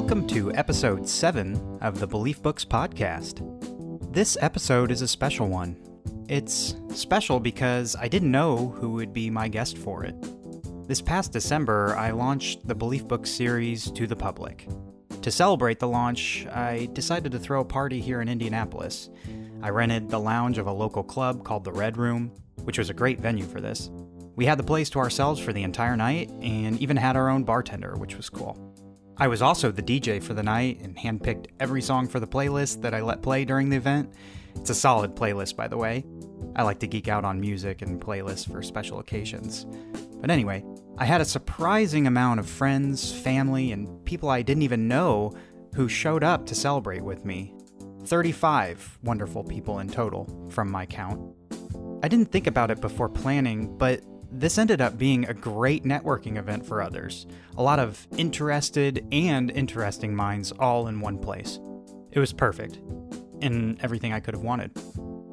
Welcome to episode 7 of the Belief Books podcast. This episode is a special one. It's special because I didn't know who would be my guest for it. This past December, I launched the Belief Books series to the public. To celebrate the launch, I decided to throw a party here in Indianapolis. I rented the lounge of a local club called the Red Room, which was a great venue for this. We had the place to ourselves for the entire night, and even had our own bartender, which was cool. I was also the DJ for the night, and handpicked every song for the playlist that I let play during the event. It's a solid playlist, by the way. I like to geek out on music and playlists for special occasions. But anyway, I had a surprising amount of friends, family, and people I didn't even know who showed up to celebrate with me. 35 wonderful people in total, from my count. I didn't think about it before planning, but this ended up being a great networking event for others. A lot of interested and interesting minds all in one place. It was perfect, and everything I could have wanted.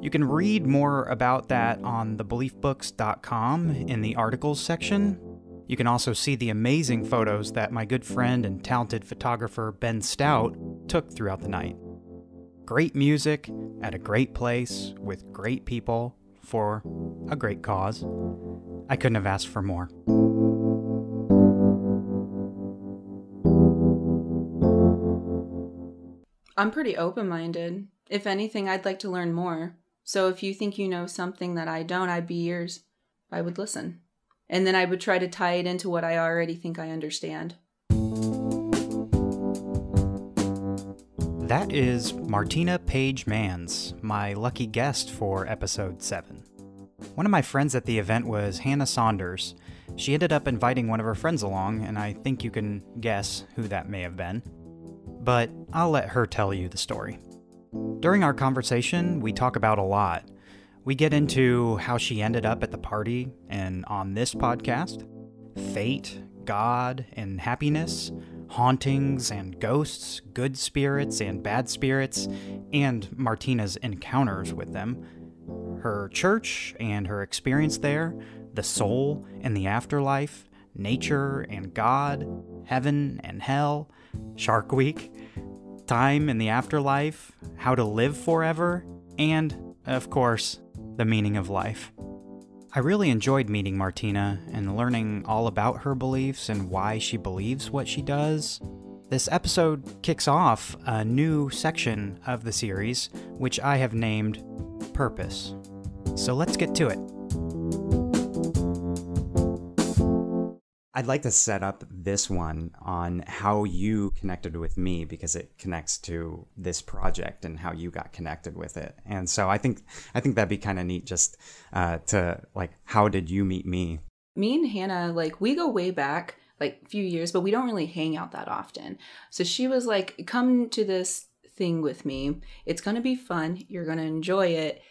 You can read more about that on thebeliefbooks.com in the articles section. You can also see the amazing photos that my good friend and talented photographer Ben Stout took throughout the night. Great music at a great place with great people for a great cause. I couldn't have asked for more. I'm pretty open-minded. If anything, I'd like to learn more. So if you think you know something that I don't, I'd be yours. I would listen. And then I would try to tie it into what I already think I understand. That is Martina Manns, my lucky guest for episode 7. One of my friends at the event was Hannah Saunders. She ended up inviting one of her friends along, and I think you can guess who that may have been. But I'll let her tell you the story. During our conversation, we talk about a lot. We get into how she ended up at the party and on this podcast, fate, God, and happiness, hauntings and ghosts, good spirits and bad spirits, and Martina's encounters with them, her church and her experience there, the soul and the afterlife, nature and God, heaven and hell, Shark Week, time in the afterlife, how to live forever, and, of course, the meaning of life. I really enjoyed meeting Martina and learning all about her beliefs and why she believes what she does. This episode kicks off a new section of the series, which I have named Purpose. So let's get to it. I'd like to set up this one on how you connected with me, because it connects to this project and how you got connected with it. And so I think that'd be kind of neat just to, like, how did you meet me? Me and Hannah, we go way back, a few years, but we don't really hang out that often. So she was like, come to this thing with me. It's going to be fun. You're going to enjoy it.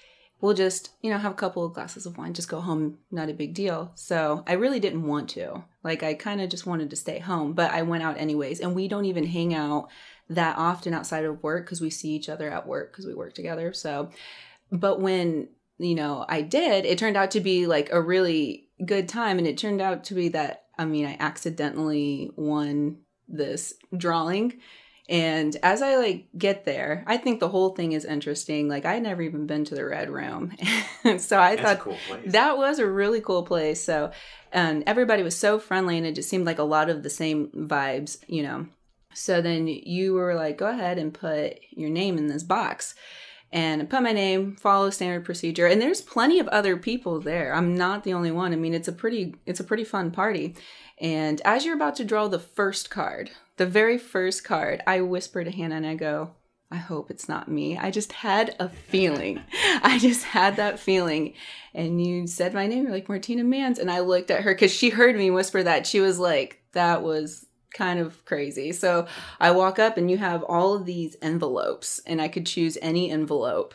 We'll just, have a couple of glasses of wine, just go home, not a big deal. So I really didn't want to. I kind of just wanted to stay home, but I went out anyways. And we don't even hang out that often outside of work because we see each other at work because we work together. So, but when, I did, it turned out to be a really good time. And it turned out to be that, I accidentally won this drawing. And as I get there, I think the whole thing is interesting. I had never even been to the Red Room. So I thought cool that was a really cool place. So, and everybody was so friendly and it just seemed like a lot of the same vibes, So then you were like, go ahead and put your name in this box. And I put my name, follow standard procedure. And there's plenty of other people there. I'm not the only one. It's a pretty fun party. And as you're about to draw the first card, the very first card, I whisper to Hannah and I go, I hope it's not me. I just had a feeling. I just had that feeling. And you said my name, you're like, Martina Manns. And I looked at her because she heard me whisper that. She was like, that was kind of crazy. So I walk up and you have all of these envelopes and I could choose any envelope.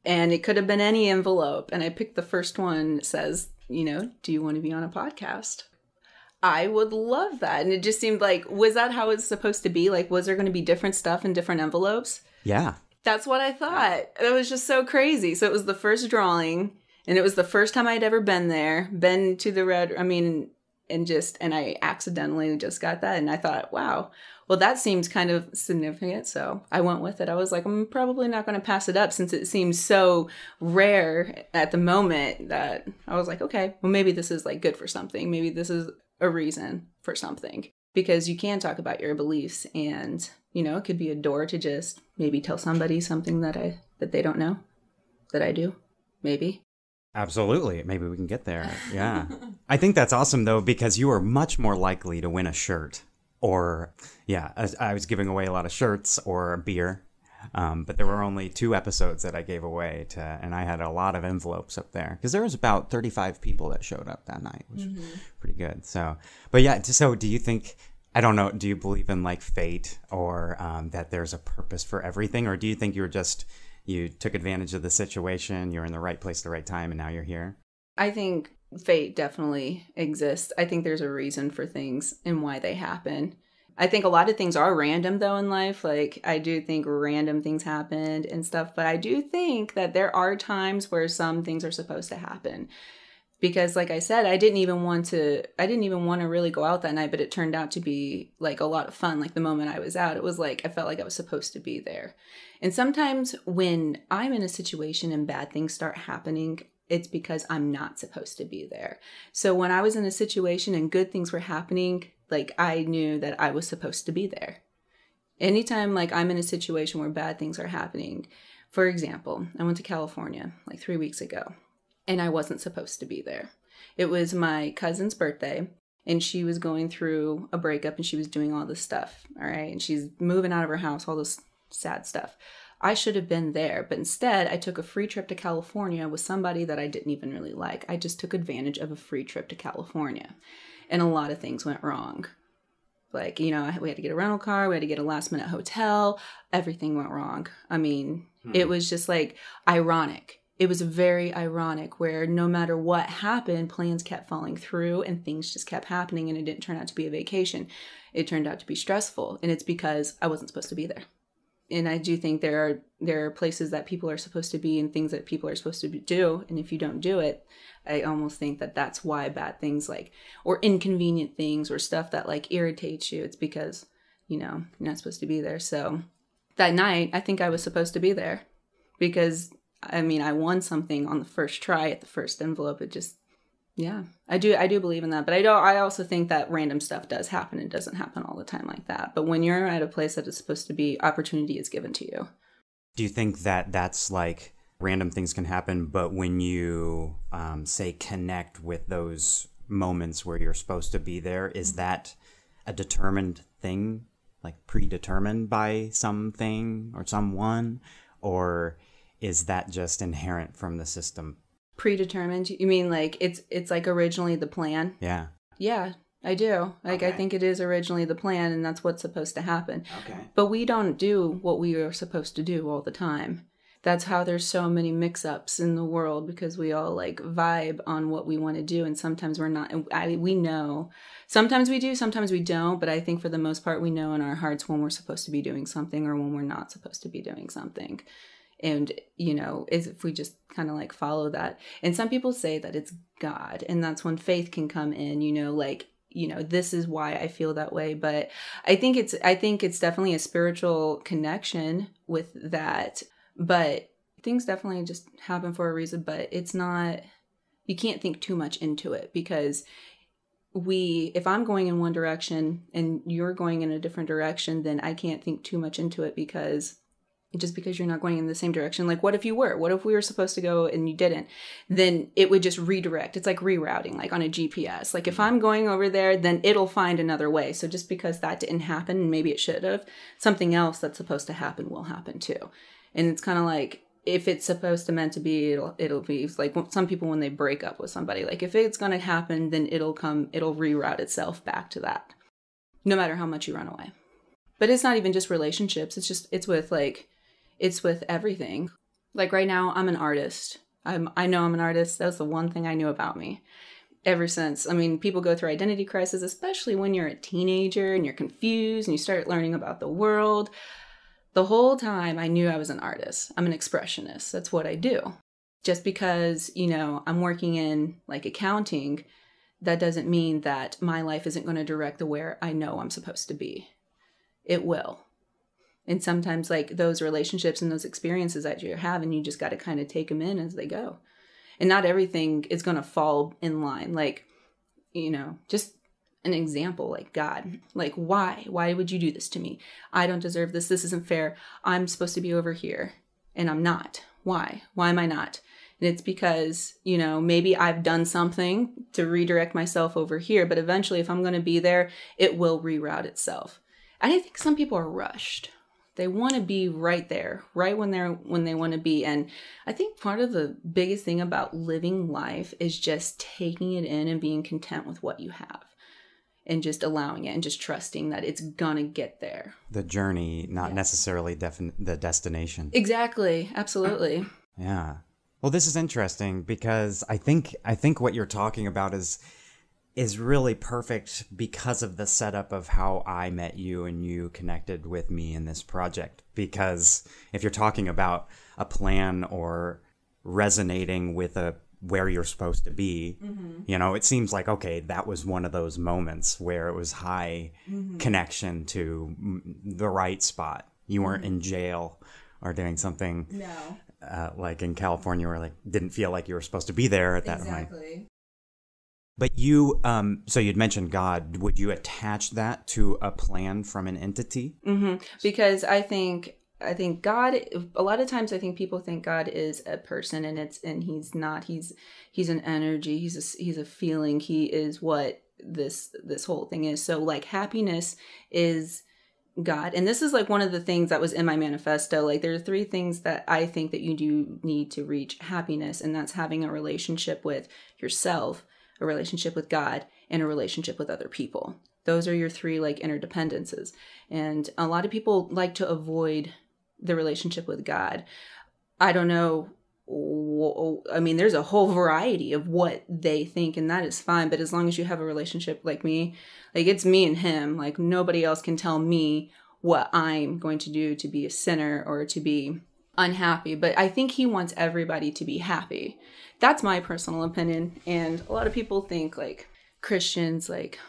And it could have been any envelope. And I picked the first one that says, do you want to be on a podcast? I would love that. And it just seemed like, was that how it's supposed to be? Was there going to be different stuff in different envelopes? Yeah. That's what I thought. It was just so crazy. So it was the first drawing and it was the first time I'd ever been there, been to the Red, and I accidentally just got that. And I thought, wow, well, that seems kind of significant. So I went with it. I was like, I'm probably not going to pass it up since it seems so rare at the moment that I was like, okay, well, maybe this is like good for something. Maybe this is a reason for something, because you can talk about your beliefs and, you know, it could be a door to just maybe tell somebody something that they don't know that I do. Maybe. Absolutely. Maybe we can get there. Yeah. I think that's awesome, though, because you are much more likely to win a shirt or, yeah, I was giving away a lot of shirts or beer, but there were only 2 episodes that I gave away and I had a lot of envelopes up there because there was about 35 people that showed up that night, which was pretty good. So, but yeah, so do you think, I don't know, do you believe in like fate or that there's a purpose for everything? Or do you think you took advantage of the situation, you're in the right place at the right time, and now you're here? I think fate definitely exists. I think there's a reason for things and why they happen. I think a lot of things are random, though, in life. Like, I do think random things happened and stuff, but I do think that there are times where some things are supposed to happen. Because, like I said, I didn't even want to really go out that night, but it turned out to be like a lot of fun. Like the moment I was out, it was like I felt like I was supposed to be there. And sometimes when I'm in a situation and bad things start happening, it's because I'm not supposed to be there. So when I was in a situation and good things were happening, like I knew that I was supposed to be there. Anytime like I'm in a situation where bad things are happening, for example, I went to California like 3 weeks ago. And I wasn't supposed to be there. It was my cousin's birthday, and she was going through a breakup, and she was doing all this stuff, all right? And she's moving out of her house, all this sad stuff. I should have been there, but instead, I took a free trip to California with somebody that I didn't even really like. I just took advantage of a free trip to California, and a lot of things went wrong. Like, you know, we had to get a rental car, we had to get a last-minute hotel. Everything went wrong. I mean, It was just like ironic. It was very ironic where no matter what happened, plans kept falling through and things just kept happening, and it didn't turn out to be a vacation. It turned out to be stressful, and it's because I wasn't supposed to be there. And I do think there are places that people are supposed to be and things that people are supposed to do, and if you don't do it, I almost think that that's why bad things like, or inconvenient things or stuff that like irritates you, it's because, you know, you're not supposed to be there. So that night, I think I was supposed to be there because I mean, I won something on the first try at the first envelope. It just, yeah, I do believe in that. But I also think that random stuff does happen. It doesn't happen all the time like that. But when you're at a place that is supposed to be, opportunity is given to you. Do you think that that's like random things can happen, but when you say connect with those moments where you're supposed to be there, is that a determined thing, like predetermined by something or someone, or is that just inherent from the system? Predetermined? You mean like it's like originally the plan? Yeah. Yeah, I do. Like, okay. I think it is originally the plan, and that's what's supposed to happen. Okay. But we don't do what we are supposed to do all the time. That's how there's so many mix-ups in the world, because we all like vibe on what we want to do, and sometimes we're not. We know. Sometimes we do, sometimes we don't, but I think for the most part we know in our hearts when we're supposed to be doing something or when we're not supposed to be doing something. And, you know, if we just kind of like follow that. And some people say that it's God, and that's when faith can come in, you know, like, you know, this is why I feel that way. But I think it's definitely a spiritual connection with that. But things definitely just happen for a reason, but it's not, you can't think too much into it, because if I'm going in one direction and you're going in a different direction, then I can't think too much into it, because you're not going in the same direction. Like, what if you were? What if we were supposed to go and you didn't? Then it would just redirect. It's like rerouting, like on a GPS. Like, if I'm going over there, then it'll find another way. So just because that didn't happen, and maybe it should have, something else that's supposed to happen will happen too. And it's kind of like, if it's supposed to meant to be, it'll be. It's like some people when they break up with somebody, like if it's going to happen, then it'll reroute itself back to that, no matter how much you run away. But it's not even just relationships. It's with everything. Like right now, I'm an artist. I know I'm an artist. That's the one thing I knew about me ever since. I mean, people go through identity crisis, especially when you're a teenager and you're confused and you start learning about the world. The whole time I knew I was an artist. I'm an expressionist. That's what I do. Just because, you know, I'm working in like accounting, that doesn't mean that my life isn't going to direct the where I know I'm supposed to be. it will. And sometimes like those relationships and those experiences that you have, and you just got to kind of take them in as they go. And not everything is going to fall in line. Like, just an example, like God, like, why would you do this to me? I don't deserve this. This isn't fair. I'm supposed to be over here and I'm not. Why am I not? And it's because, maybe I've done something to redirect myself over here, but eventually if I'm going to be there, it will reroute itself. And I think some people are rushed. They want to be right there, right when they want to be. And I think part of the biggest thing about living life is just taking it in and being content with what you have and just allowing it and just trusting that it's going to get there. The journey, not necessarily the destination. Exactly. Absolutely. Yeah. Well, this is interesting because I think what you're talking about is really perfect because of the setup of how I met you and you connected with me in this project. Because if you're talking about a plan or resonating with where you're supposed to be, it seems like, okay, that was one of those moments where it was high connection to the right spot. You weren't in jail or doing something like in California where like didn't feel like you were supposed to be there at that point. Exactly. But you, so you'd mentioned God. Would you attach that to a plan from an entity? Because I think God, a lot of times I think people think God is a person and he's not. He's an energy. He's a feeling. He is what this whole thing is. So like happiness is God. And this is like one of the things that was in my manifesto. Like there are 3 things that I think that you do need to reach happiness. And that's having a relationship with yourself, a relationship with God, and a relationship with other people. Those are your 3 like interdependences. And a lot of people like to avoid the relationship with God. I don't know. I mean, there's a whole variety of what they think, and that is fine. But as long as you have a relationship like me, like it's me and him, like nobody else can tell me what I'm going to do to be a sinner or to be unhappy. But I think he wants everybody to be happy. That's my personal opinion. And a lot of people think like Christians, like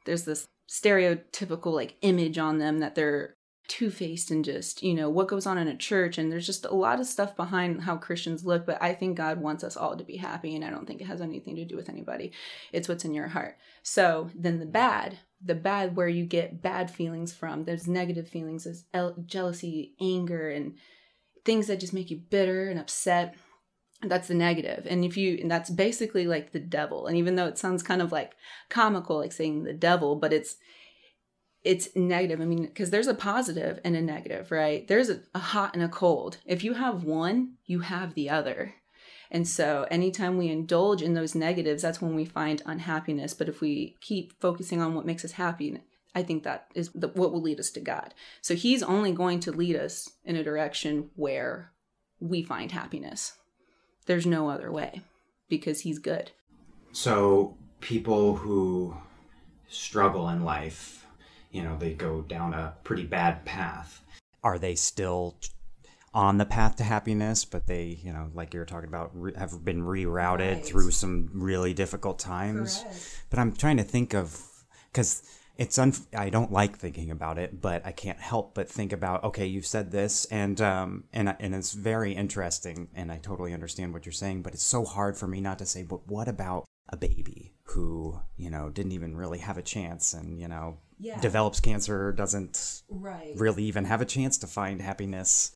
there's this stereotypical like image on them that they're two-faced and just, what goes on in a church. And there's just a lot of stuff behind how Christians look. But I think God wants us all to be happy. And I don't think it has anything to do with anybody. It's what's in your heart. So then the bad where you get bad feelings from, there's negative feelings, there's jealousy, anger, and things that just make you bitter and upset. That's the negative. And that's basically like the devil. And even though it sounds kind of like comical, like saying the devil, but it's negative. I mean, because there's a positive and a negative, right? There's a hot and a cold. If you have one, you have the other. And so anytime we indulge in those negatives, that's when we find unhappiness. But if we keep focusing on what makes us happy, I think that is what will lead us to God. So he's only going to lead us in a direction where we find happiness. There's no other way because he's good. So people who struggle in life, they go down a pretty bad path. Are they still on the path to happiness, but they, like you were talking about, have been rerouted through some really difficult times? Correct. But I'm trying to think of, because I don't like thinking about it, but I can't help but think about, okay, you've said this, and it's very interesting, and I totally understand what you're saying, but it's so hard for me not to say, but what about a baby who, didn't even really have a chance and, develops cancer, doesn't really even have a chance to find happiness?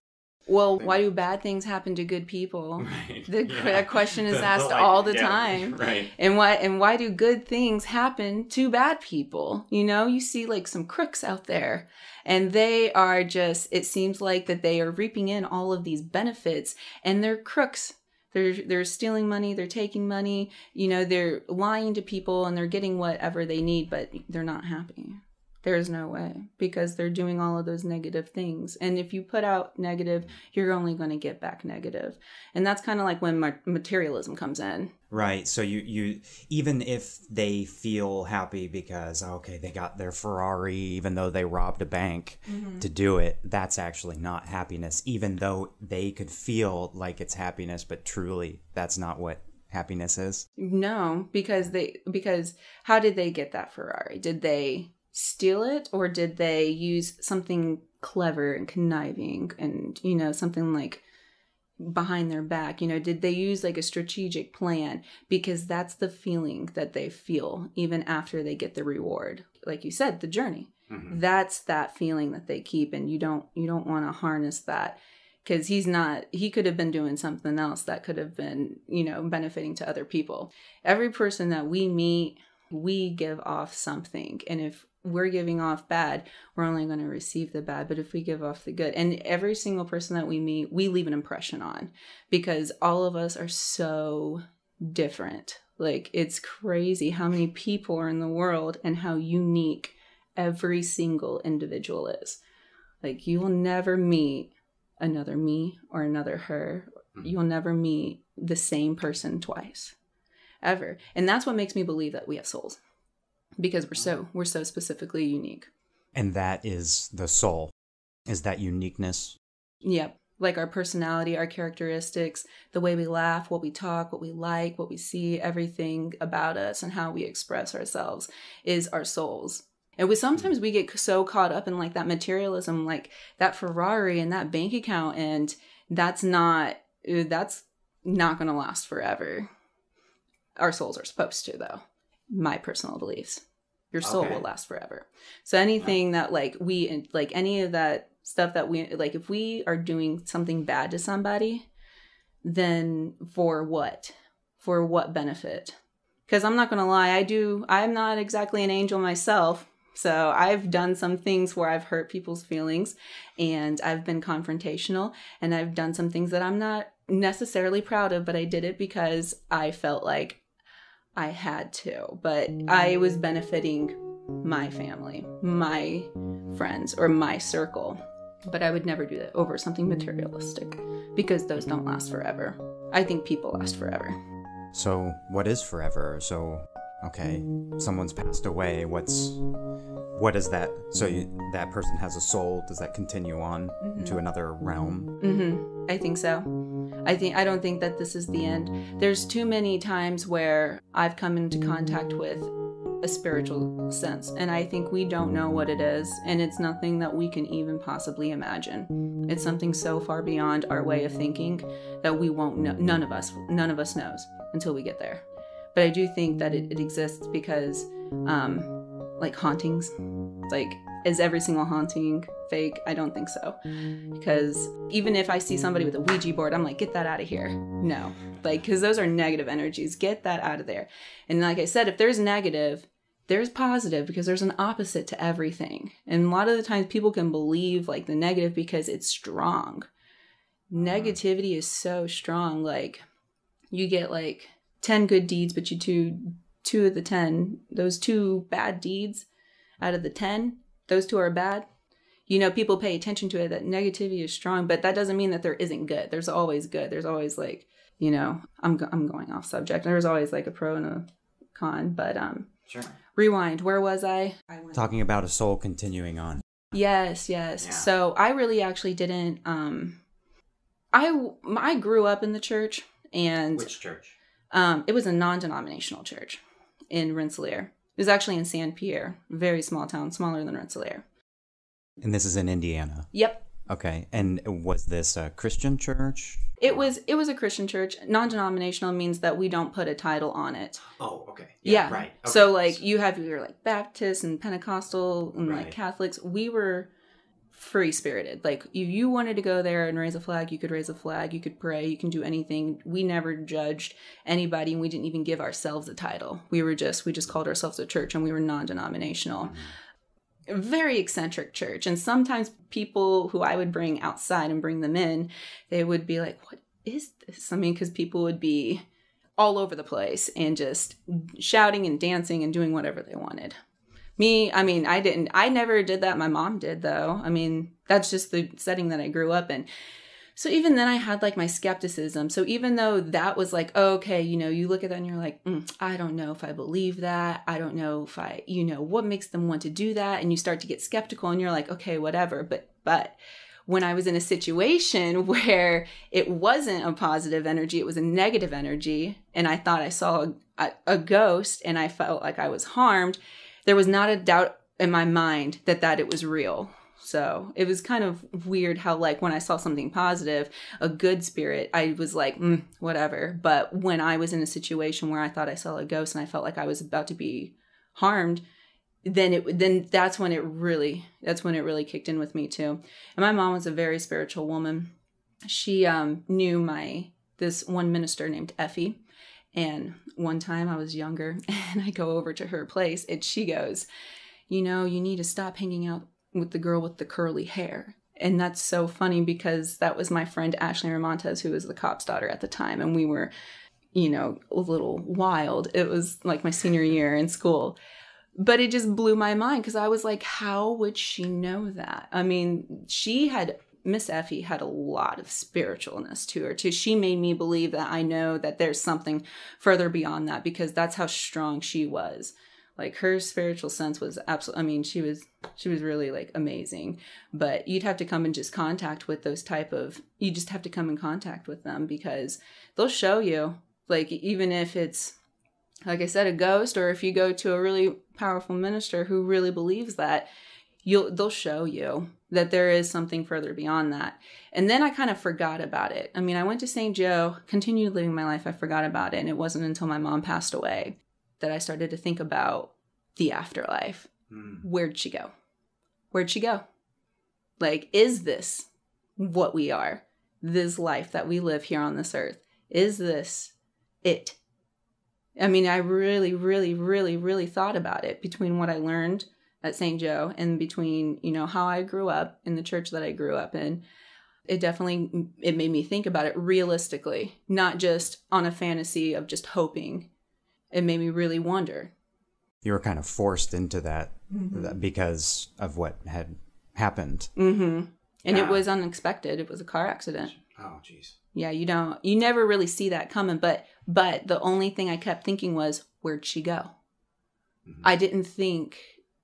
Well, why do bad things happen to good people? Right. That question is asked all the time. Right. And why do good things happen to bad people? You see like some crooks out there and they are just, it seems like that they are reaping in all of these benefits and they're crooks. They're stealing money, they're taking money, they're lying to people and they're getting whatever they need, but they're not happy. There's no way because they're doing all of those negative things. And if you put out negative, you're only going to get back negative. And that's kind of like when materialism comes in. Right. So you even if they feel happy because, okay, they got their Ferrari, even though they robbed a bank to do it, that's actually not happiness, even though they could feel like it's happiness, but truly that's not what happiness is. No, because how did they get that Ferrari? Did they steal it, or did they use something clever and conniving and, something like behind their back? Did they use like a strategic plan? Because that's the feeling that they feel even after they get the reward. Like you said, the journey. Mm-hmm. That's that feeling that they keep, and you don't want to harness that, because he could have been doing something else that could have been, benefiting to other people. Every person that we meet, we give off something. And if we're giving off bad, we're only going to receive the bad. But if we give off the good, and every single person that we meet, we leave an impression on, because all of us are so different. Like, it's crazy how many people are in the world and how unique every single individual is. Like, you will never meet another me or another her. You'll never meet the same person twice, ever. And that's what makes me believe that we have souls, because we're so specifically unique. And that is the soul, is that uniqueness. Yep. Like our personality, our characteristics, the way we laugh, what we talk, what we like, what we see, everything about us and how we express ourselves is our souls. And sometimes we get so caught up in like that materialism, like that Ferrari and that bank account, and that's not going to last forever. Our souls are supposed to, though. My personal beliefs. Your soul will last forever. So anything that any of that stuff that we, like, if we are doing something bad to somebody, then for what? For what benefit? Because I'm not going to lie, I'm not exactly an angel myself. So I've done some things where I've hurt people's feelings, and I've been confrontational, and I've done some things that I'm not necessarily proud of, but I did it because I felt like I had to. But I was benefiting my family, my friends, or my circle. But I would never do that over something materialistic, because those don't last forever. I think people last forever. So what is forever? So, okay, someone's passed away. What is that? So that person has a soul. Does that continue on into another realm? Mm-hmm. I think so. I don't think that this is the end. There's too many times where I've come into contact with a spiritual sense, and I think we don't know what it is, and it's nothing that we can even possibly imagine. It's something so far beyond our way of thinking that we won't know. None of us knows until we get there. But I do think that it exists, because like hauntings, like, is every single haunting fake? I don't think so. Because even if I see somebody with a Ouija board, I'm like, get that out of here. No. Like, because those are negative energies. Get that out of there. And like I said, if there's negative, there's positive, because there's an opposite to everything. And a lot of the times people can believe like the negative because it's strong. Negativity is so strong. Like, you get like 10 good deeds, but you two of the 10, those 2 bad deeds out of the 10, those 2 are bad. People pay attention to it, that negativity is strong, but that doesn't mean that there isn't good. There's always good. There's always like, I'm going off subject. There's always like a pro and a con, but sure. Rewind. Where was I? Talking about a soul continuing on. Yes. Yeah. So I really actually didn't, I grew up in the church. And which church? It was a non-denominational church in Rensselaer. It was actually in Saint Pierre, very small town, smaller than Rensselaer. And this is in Indiana? Yep. Okay. And was this a Christian church? It was a Christian church. Non-denominational means that we don't put a title on it. Oh, okay. Yeah. Right. Okay. So like you have your like Baptists and Pentecostal and like Catholics. We were free-spirited. Like if you wanted to go there and raise a flag, you could raise a flag, you could pray, you can do anything. We never judged anybody, and we didn't even give ourselves a title. We just called ourselves a church, and we were non-denominational. Mm-hmm. Very eccentric church. And sometimes people who I would bring outside and bring them in, they would be like, what is this? I mean, because people would be all over the place and just shouting and dancing and doing whatever they wanted. Me, I mean, I never did that. My mom did, though. I mean, that's just the setting that I grew up in. So even then I had like my skepticism. So even though that was like, okay, you look at that and you're like, I don't know if I believe that. I don't know if I, what makes them want to do that? And you start to get skeptical and you're like, okay, whatever. But when I was in a situation where it wasn't a positive energy, it was a negative energy, and I thought I saw a ghost and I felt like I was harmed, there was not a doubt in my mind that it was real. So it was kind of weird how, like, when I saw something positive, a good spirit, I was like, whatever. But when I was in a situation where I thought I saw a ghost and I felt like I was about to be harmed, then that's when it really kicked in with me too. And my mom was a very spiritual woman. She knew this one minister named Effie. And one time I was younger and I go over to her place and she goes, you need to stop hanging out with the girl with the curly hair. And that's so funny because that was my friend Ashley Ramontes, who was the cop's daughter at the time. And we were, a little wild. It was like my senior year in school. But it just blew my mind because I was like, how would she know that? I mean, Miss Effie had a lot of spiritualness to her too. She made me believe that I know that there's something further beyond that because that's how strong she was. Like, her spiritual sense was absolutely, I mean, she was really, like, amazing. But you'd have to come in just contact with you just have to come in contact with them because they'll show you, like, even if it's, like I said, a ghost, or if you go to a really powerful minister who really believes that, they'll show you that there is something further beyond that. And then I kind of forgot about it. I mean, I went to St. Joe, continued living my life. I forgot about it. And it wasn't until my mom passed away that I started to think about the afterlife. Where'd she go? Where'd she go? Like, is this what we are? This life that we live here on this earth? Is this it? I mean, I really, really, really, really thought about it between what I learned at St. Joe and between, how I grew up in the church that I grew up in. It made me think about it realistically, not just on a fantasy of just hoping. It made me really wonder. You were kind of forced into that because of what had happened. Mm-hmm. And it was unexpected. It was a car accident. Oh, jeez. Yeah, you never really see that coming. But the only thing I kept thinking was, where'd she go? Mm-hmm. I didn't think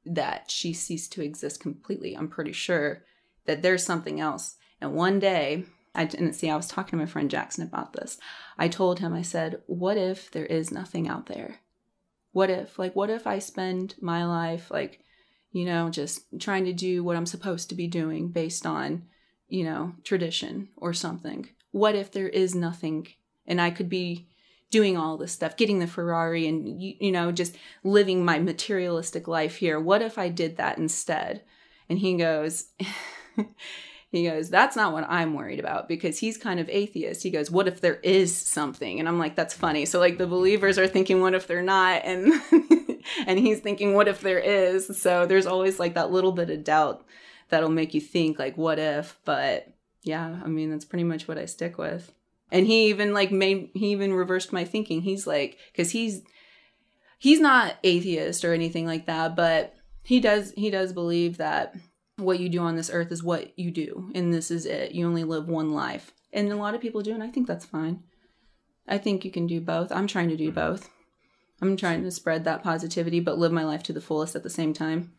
that she ceased to exist completely. I'm pretty sure that there's something else. And one day, I was talking to my friend Jackson about this. I told him, I said, what if there is nothing out there? What if I spend my life, just trying to do what I'm supposed to be doing based on, tradition or something? What if there is nothing and I could be doing all this stuff, getting the Ferrari and, just living my materialistic life here? What if I did that instead? And he goes, that's not what I'm worried about, because he's kind of atheist. He goes, what if there is something? And I'm like, that's funny. So, like, the believers are thinking, what if they're not? And and he's thinking, what if there is? So there's always like that little bit of doubt that'll make you think, like, what if? But yeah, I mean, that's pretty much what I stick with. And he even reversed my thinking. He's like, because he's not atheist or anything like that, but he does believe that what you do on this earth is what you do, and this is it. You only live one life. And a lot of people do, and I think that's fine. I think you can do both. I'm trying to do both. I'm trying to spread that positivity, but live my life to the fullest at the same time.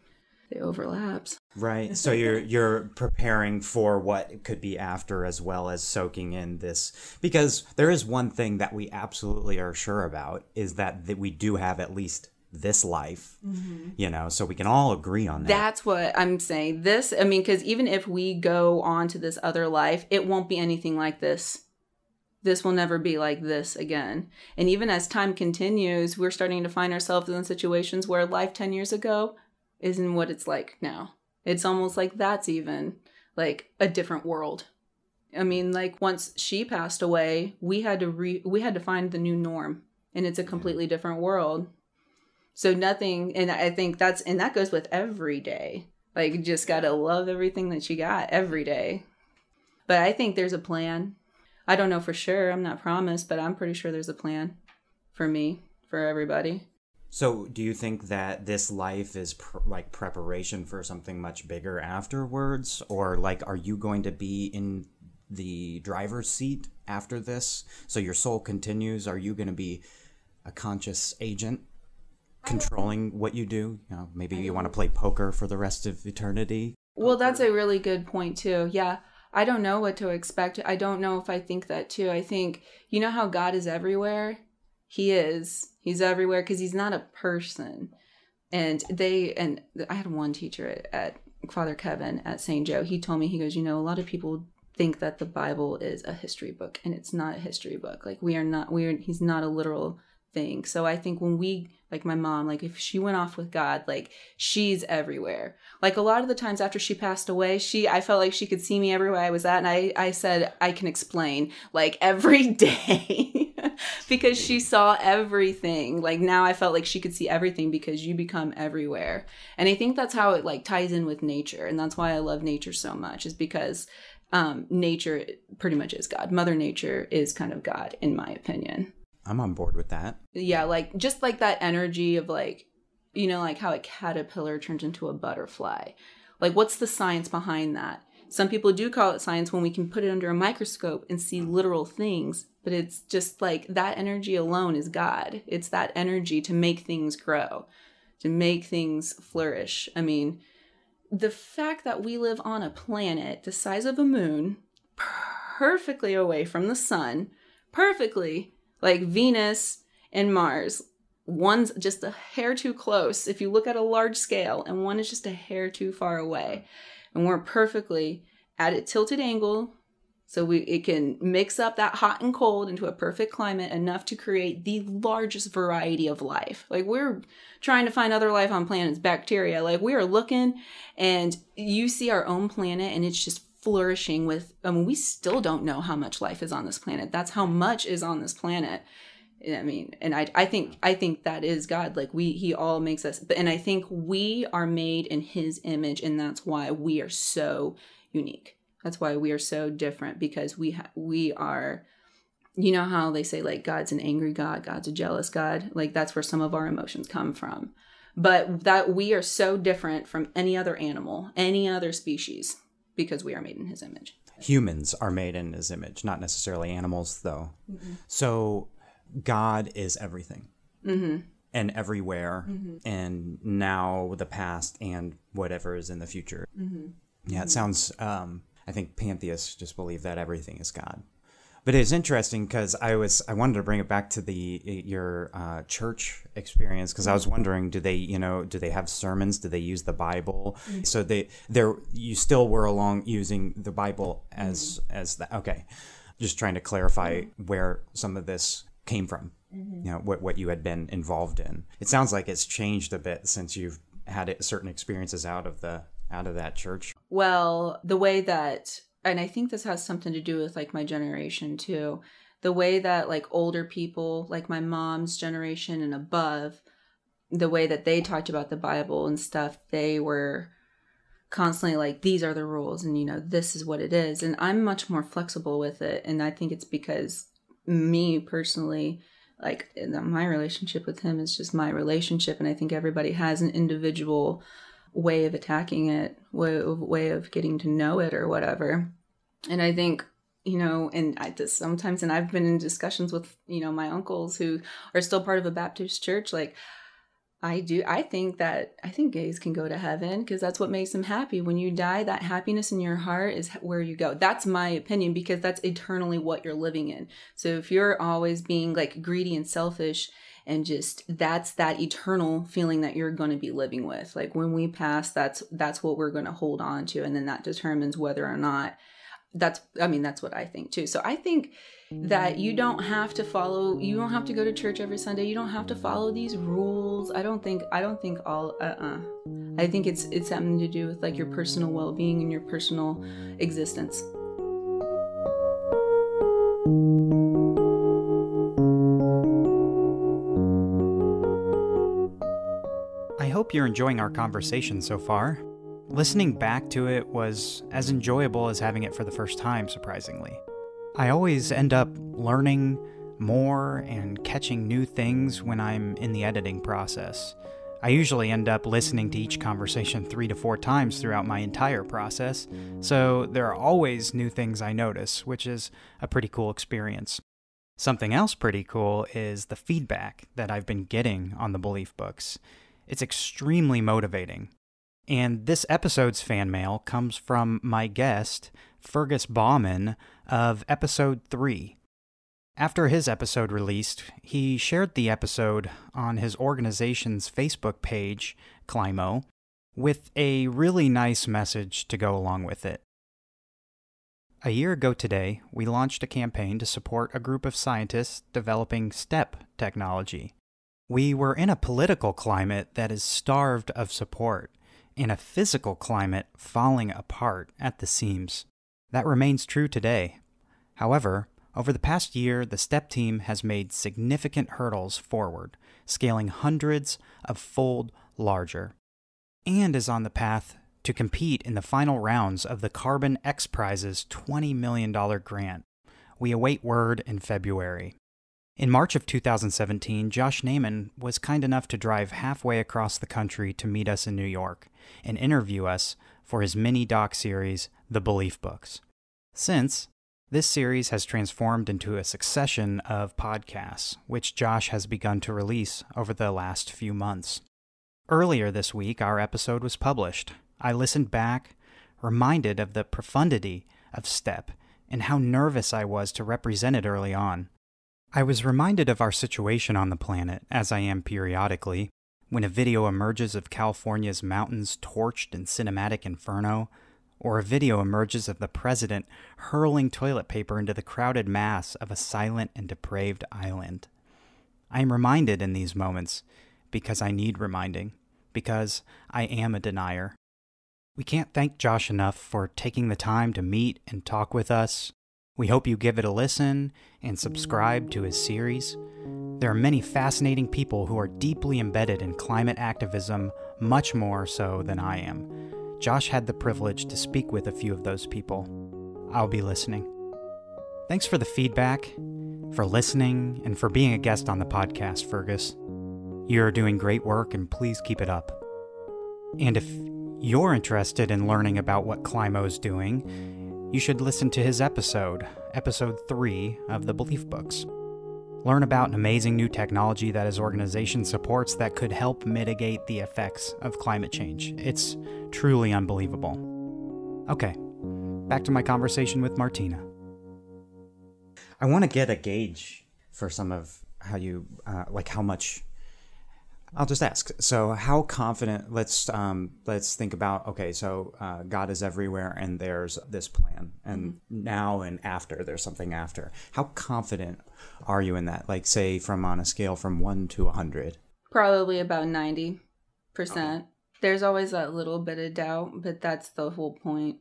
It overlaps. Right. So you're preparing for what could be after, as well as soaking in this, because there is one thing that we absolutely are sure about, is that we do have at least this life, so we can all agree on that. That's what I'm saying. Because even if we go on to this other life, it won't be anything like this. This will never be like this again. And even as time continues, we're starting to find ourselves in situations where life 10 years ago isn't what it's like now. It's almost like that's even like a different world. I mean, like, once she passed away, we had to find the new norm, and it's a completely different world. So nothing, and I think that goes with every day. Like, you just got to love everything that you got every day. But I think there's a plan. I don't know for sure. I'm not promised, but I'm pretty sure there's a plan for me, for everybody. So do you think that this life is preparation for something much bigger afterwards? Or are you going to be in the driver's seat after this? So your soul continues. Are you going to be a conscious agent controlling what you do? Maybe you want to play poker for the rest of eternity. Well, that's a really good point too. Yeah. I don't know what to expect. I don't know if I think that too. I think, how God is everywhere? He is. He's everywhere because he's not a person. And I had one teacher at Father Kevin at St. Joe. He told me, he goes, a lot of people think that the Bible is a history book, and it's not a history book. Like he's not a literal thing. So I think when we, like my mom, like if she went off with God, like she's everywhere. Like a lot of the times after she passed away, I felt like she could see me everywhere I was at. And I said, I can explain like every day because she saw everything. Like now I felt like she could see everything because you become everywhere. And I think that's how it like ties in with nature. And that's why I love nature so much, is because nature pretty much is God. Mother Nature is kind of God, in my opinion. I'm on board with that. Yeah, like just like that energy of like, like how a caterpillar turns into a butterfly. Like what's the science behind that? Some people do call it science when we can put it under a microscope and see literal things, but it's just like that energy alone is God. It's that energy to make things grow, to make things flourish. I mean, the fact that we live on a planet the size of a moon, perfectly away from the sun, perfectly, like Venus and Mars, one's just a hair too close if you look at a large scale, and one is just a hair too far away. And we're perfectly at a tilted angle, so it can mix up that hot and cold into a perfect climate enough to create the largest variety of life. Like we're trying to find other life on planets, bacteria. Like we are looking, and you see our own planet, and it's just flourishing with, we still don't know how much life is on this planet. That's how much is on this planet. I mean, and I think that is God. Like he all makes us, and I think we are made in his image, and that's why we are so unique. That's why we are so different, because we are, how they say like God's an angry God, God's a jealous God. Like that's where some of our emotions come from. But that we are so different from any other animal, any other species, because we are made in his image. Humans are made in his image, not necessarily animals, though. Mm-hmm. So God is everything and everywhere, and now the past and whatever is in the future. Yeah, it sounds, I think pantheists just believe that everything is God. But it's interesting because I wanted to bring it back to your church experience, because I was wondering, do they have sermons? Do they use the Bible? So you still were along using the Bible as that. Okay, just trying to clarify where some of this came from. What you had been involved in. It sounds like it's changed a bit since you've had certain experiences out of that church. Well, the way that, and I think this has something to do with like my generation too, the way that like older people, like my mom's generation and above, the way that they talked about the Bible and stuff, they were constantly like, these are the rules, and this is what it is. And I'm much more flexible with it. And I think it's because me personally, like my relationship with him is just my relationship. And I think everybody has an individual way of attacking it, way of getting to know it or whatever. And I think, and sometimes, and I've been in discussions with, my uncles who are still part of a Baptist church. Like I think gays can go to heaven because that's what makes them happy. When you die, that happiness in your heart is where you go. That's my opinion, because that's eternally what you're living in. So if you're always being like greedy and selfish, and just that's that eternal feeling that you're going to be living with. Like when we pass, that's what we're going to hold on to. And then that determines whether or not that's what I think too. So I think that you don't have to go to church every Sunday. You don't have to follow these rules. I think it's something to do with like your personal well-being and your personal existence. I hope you're enjoying our conversation so far. Listening back to it was as enjoyable as having it for the first time, surprisingly. I always end up learning more and catching new things when I'm in the editing process. I usually end up listening to each conversation 3 to 4 times throughout my entire process, so there are always new things I notice, which is a pretty cool experience. Something else pretty cool is the feedback that I've been getting on the Belief Books. It's extremely motivating. And this episode's fan mail comes from my guest, Fergus Bauman, of episode 3. After his episode released, he shared the episode on his organization's Facebook page, Climo, with a really nice message to go along with it. A year ago today, we launched a campaign to support a group of scientists developing STEP technology. We were in a political climate that is starved of support, in a physical climate falling apart at the seams. That remains true today. However, over the past year, the STEP team has made significant hurdles forward, scaling hundreds of fold larger, and is on the path to compete in the final rounds of the Carbon X Prize's $20 million grant. We await word in February. In March of 2017, Josh Naiman was kind enough to drive halfway across the country to meet us in New York and interview us for his mini-doc series, The Belief Books. Since, this series has transformed into a succession of podcasts, which Josh has begun to release over the last few months. Earlier this week, our episode was published. I listened back, reminded of the profundity of STEP and how nervous I was to represent it early on. I was reminded of our situation on the planet, as I am periodically, when a video emerges of California's mountains torched in cinematic inferno, or a video emerges of the president hurling toilet paper into the crowded mass of a silent and depraved island. I am reminded in these moments because I need reminding, because I am a denier. We can't thank Josh enough for taking the time to meet and talk with us. We hope you give it a listen and subscribe to his series. There are many fascinating people who are deeply embedded in climate activism, much more so than I am. Josh had the privilege to speak with a few of those people. I'll be listening. Thanks for the feedback, for listening, and for being a guest on the podcast, Fergus. You're doing great work, and please keep it up. And if you're interested in learning about what Climo's doing, you should listen to his episode 3 of the Belief Books. Learn about an amazing new technology that his organization supports that could help mitigate the effects of climate change. It's truly unbelievable. Okay, back to my conversation with Martina. I want to get a gauge for some of how you, how much. I'll just ask. So, how confident? Let's think about. Okay, so God is everywhere, and there's this plan, and now and after, there's something after. How confident are you in that? Like, say, on a scale from 1 to 100. Probably about 90%. Okay. There's always that little bit of doubt, but that's the whole point.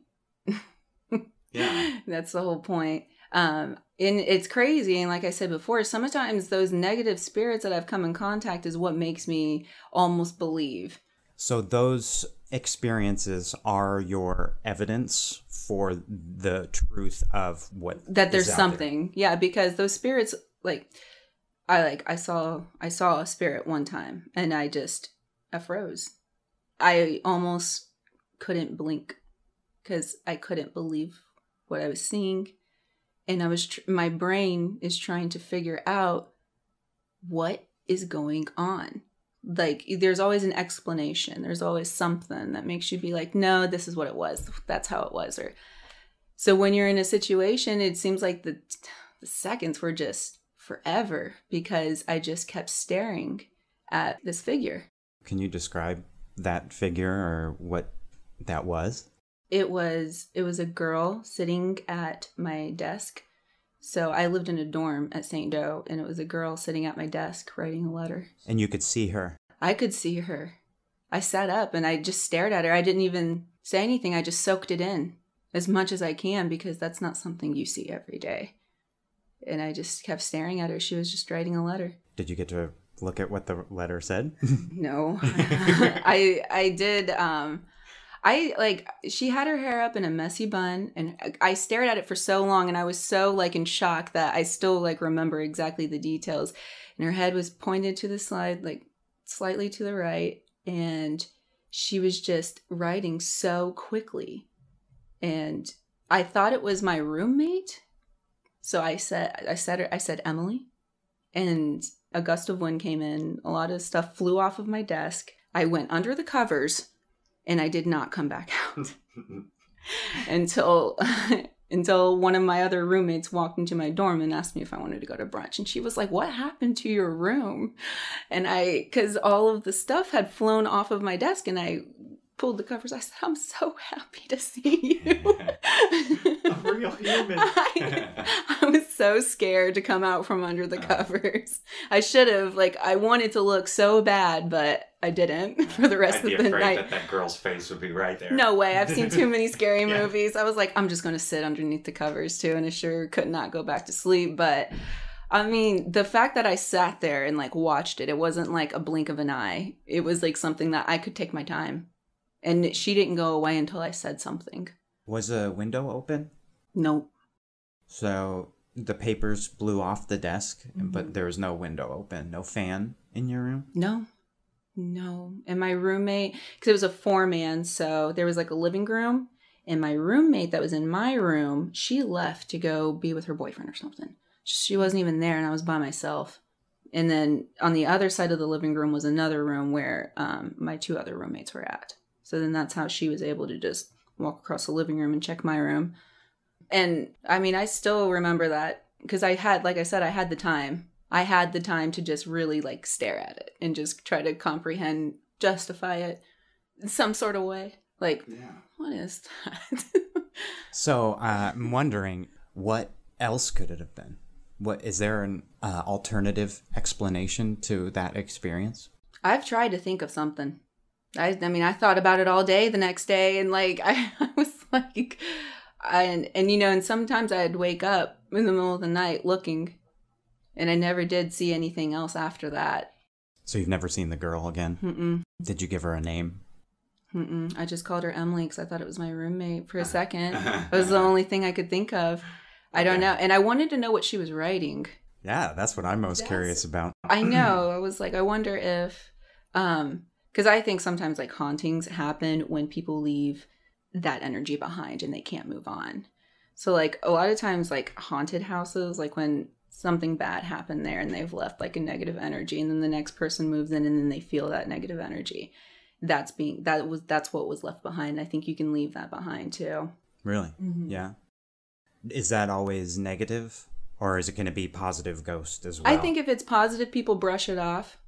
Yeah, that's the whole point. And it's crazy. And like I said before, sometimes those negative spirits that I've come in contact is what makes me almost believe. So those experiences are your evidence for the truth of what that there's is out something. there. Yeah, because those spirits, I saw a spirit one time and I froze. I almost couldn't blink because I couldn't believe what I was seeing. And my brain is trying to figure out what is going on. Like, there's always an explanation. There's always something that makes you be like, no, this is what it was. That's how it was. So when you're in a situation, it seems like the seconds were just forever because I just kept staring at this figure. Can you describe that figure or what that was? It was a girl sitting at my desk. So I lived in a dorm at St. Doe, and it was a girl sitting at my desk writing a letter. And you could see her? I could see her. I sat up and I just stared at her. I didn't even say anything. I just soaked it in as much as I can because that's not something you see every day. And I just kept staring at her. She was just writing a letter. Did you get to look at what the letter said? No. I did. She had her hair up in a messy bun, and I stared at it for so long, and I was so in shock that I still remember exactly the details. And her head was pointed to the side, slightly to the right, and she was just writing so quickly. And I thought it was my roommate. So I said Emily, and a gust of wind came in. A lot of stuff flew off of my desk. I went under the covers. And I did not come back out until until one of my other roommates walked into my dorm and asked me if I wanted to go to brunch. And she was like, what happened to your room? And because all of the stuff had flown off of my desk, and I pulled the covers. I said, I'm so happy to see you. A real human. I was so scared to come out from under the covers. I should have. I wanted to look so bad, but I didn't for the rest of the night. I'd be afraid that girl's face would be right there. No way. I've seen too many scary movies. I was like, I'm just going to sit underneath the covers too. And I sure could not go back to sleep. But I mean, the fact that I sat there and watched it, it wasn't like a blink of an eye. It was something that I could take my time. And she didn't go away until I said something. Was a window open? Nope. So the papers blew off the desk, but there was no window open, no fan in your room? No. And my roommate, because it was a 4-man, so there was a living room. And my roommate that was in my room, she left to go be with her boyfriend or something. She wasn't even there, and I was by myself. And then on the other side of the living room was another room where my 2 other roommates were at. So then that's how she was able to just walk across the living room and check my room. And I mean, I still remember that because I had, like I said, I had the time. I had the time to just really stare at it and just try to comprehend, justify it in some sort of way. What is that? So I'm wondering, what else could it have been? Is there an alternative explanation to that experience? I've tried to think of something. I mean, I thought about it all day the next day, and I was and sometimes I'd wake up in the middle of the night looking, and I never did see anything else after that. So you've never seen the girl again? Mm-mm. Did you give her a name? Mm-mm. I just called her Emily because I thought it was my roommate for a second. It was the only thing I could think of. I don't know. And I wanted to know what she was writing. Yeah, that's what I'm most curious about. I know. I was I wonder if... because I think sometimes hauntings happen when people leave that energy behind and they can't move on. So a lot of times haunted houses, when something bad happened there and they've left a negative energy, and then the next person moves in and then they feel that negative energy. That's what was left behind. I think you can leave that behind too. Really? Mm-hmm. Yeah. Is that always negative, or is it going to be positive ghost as well? I think if it's positive, people brush it off.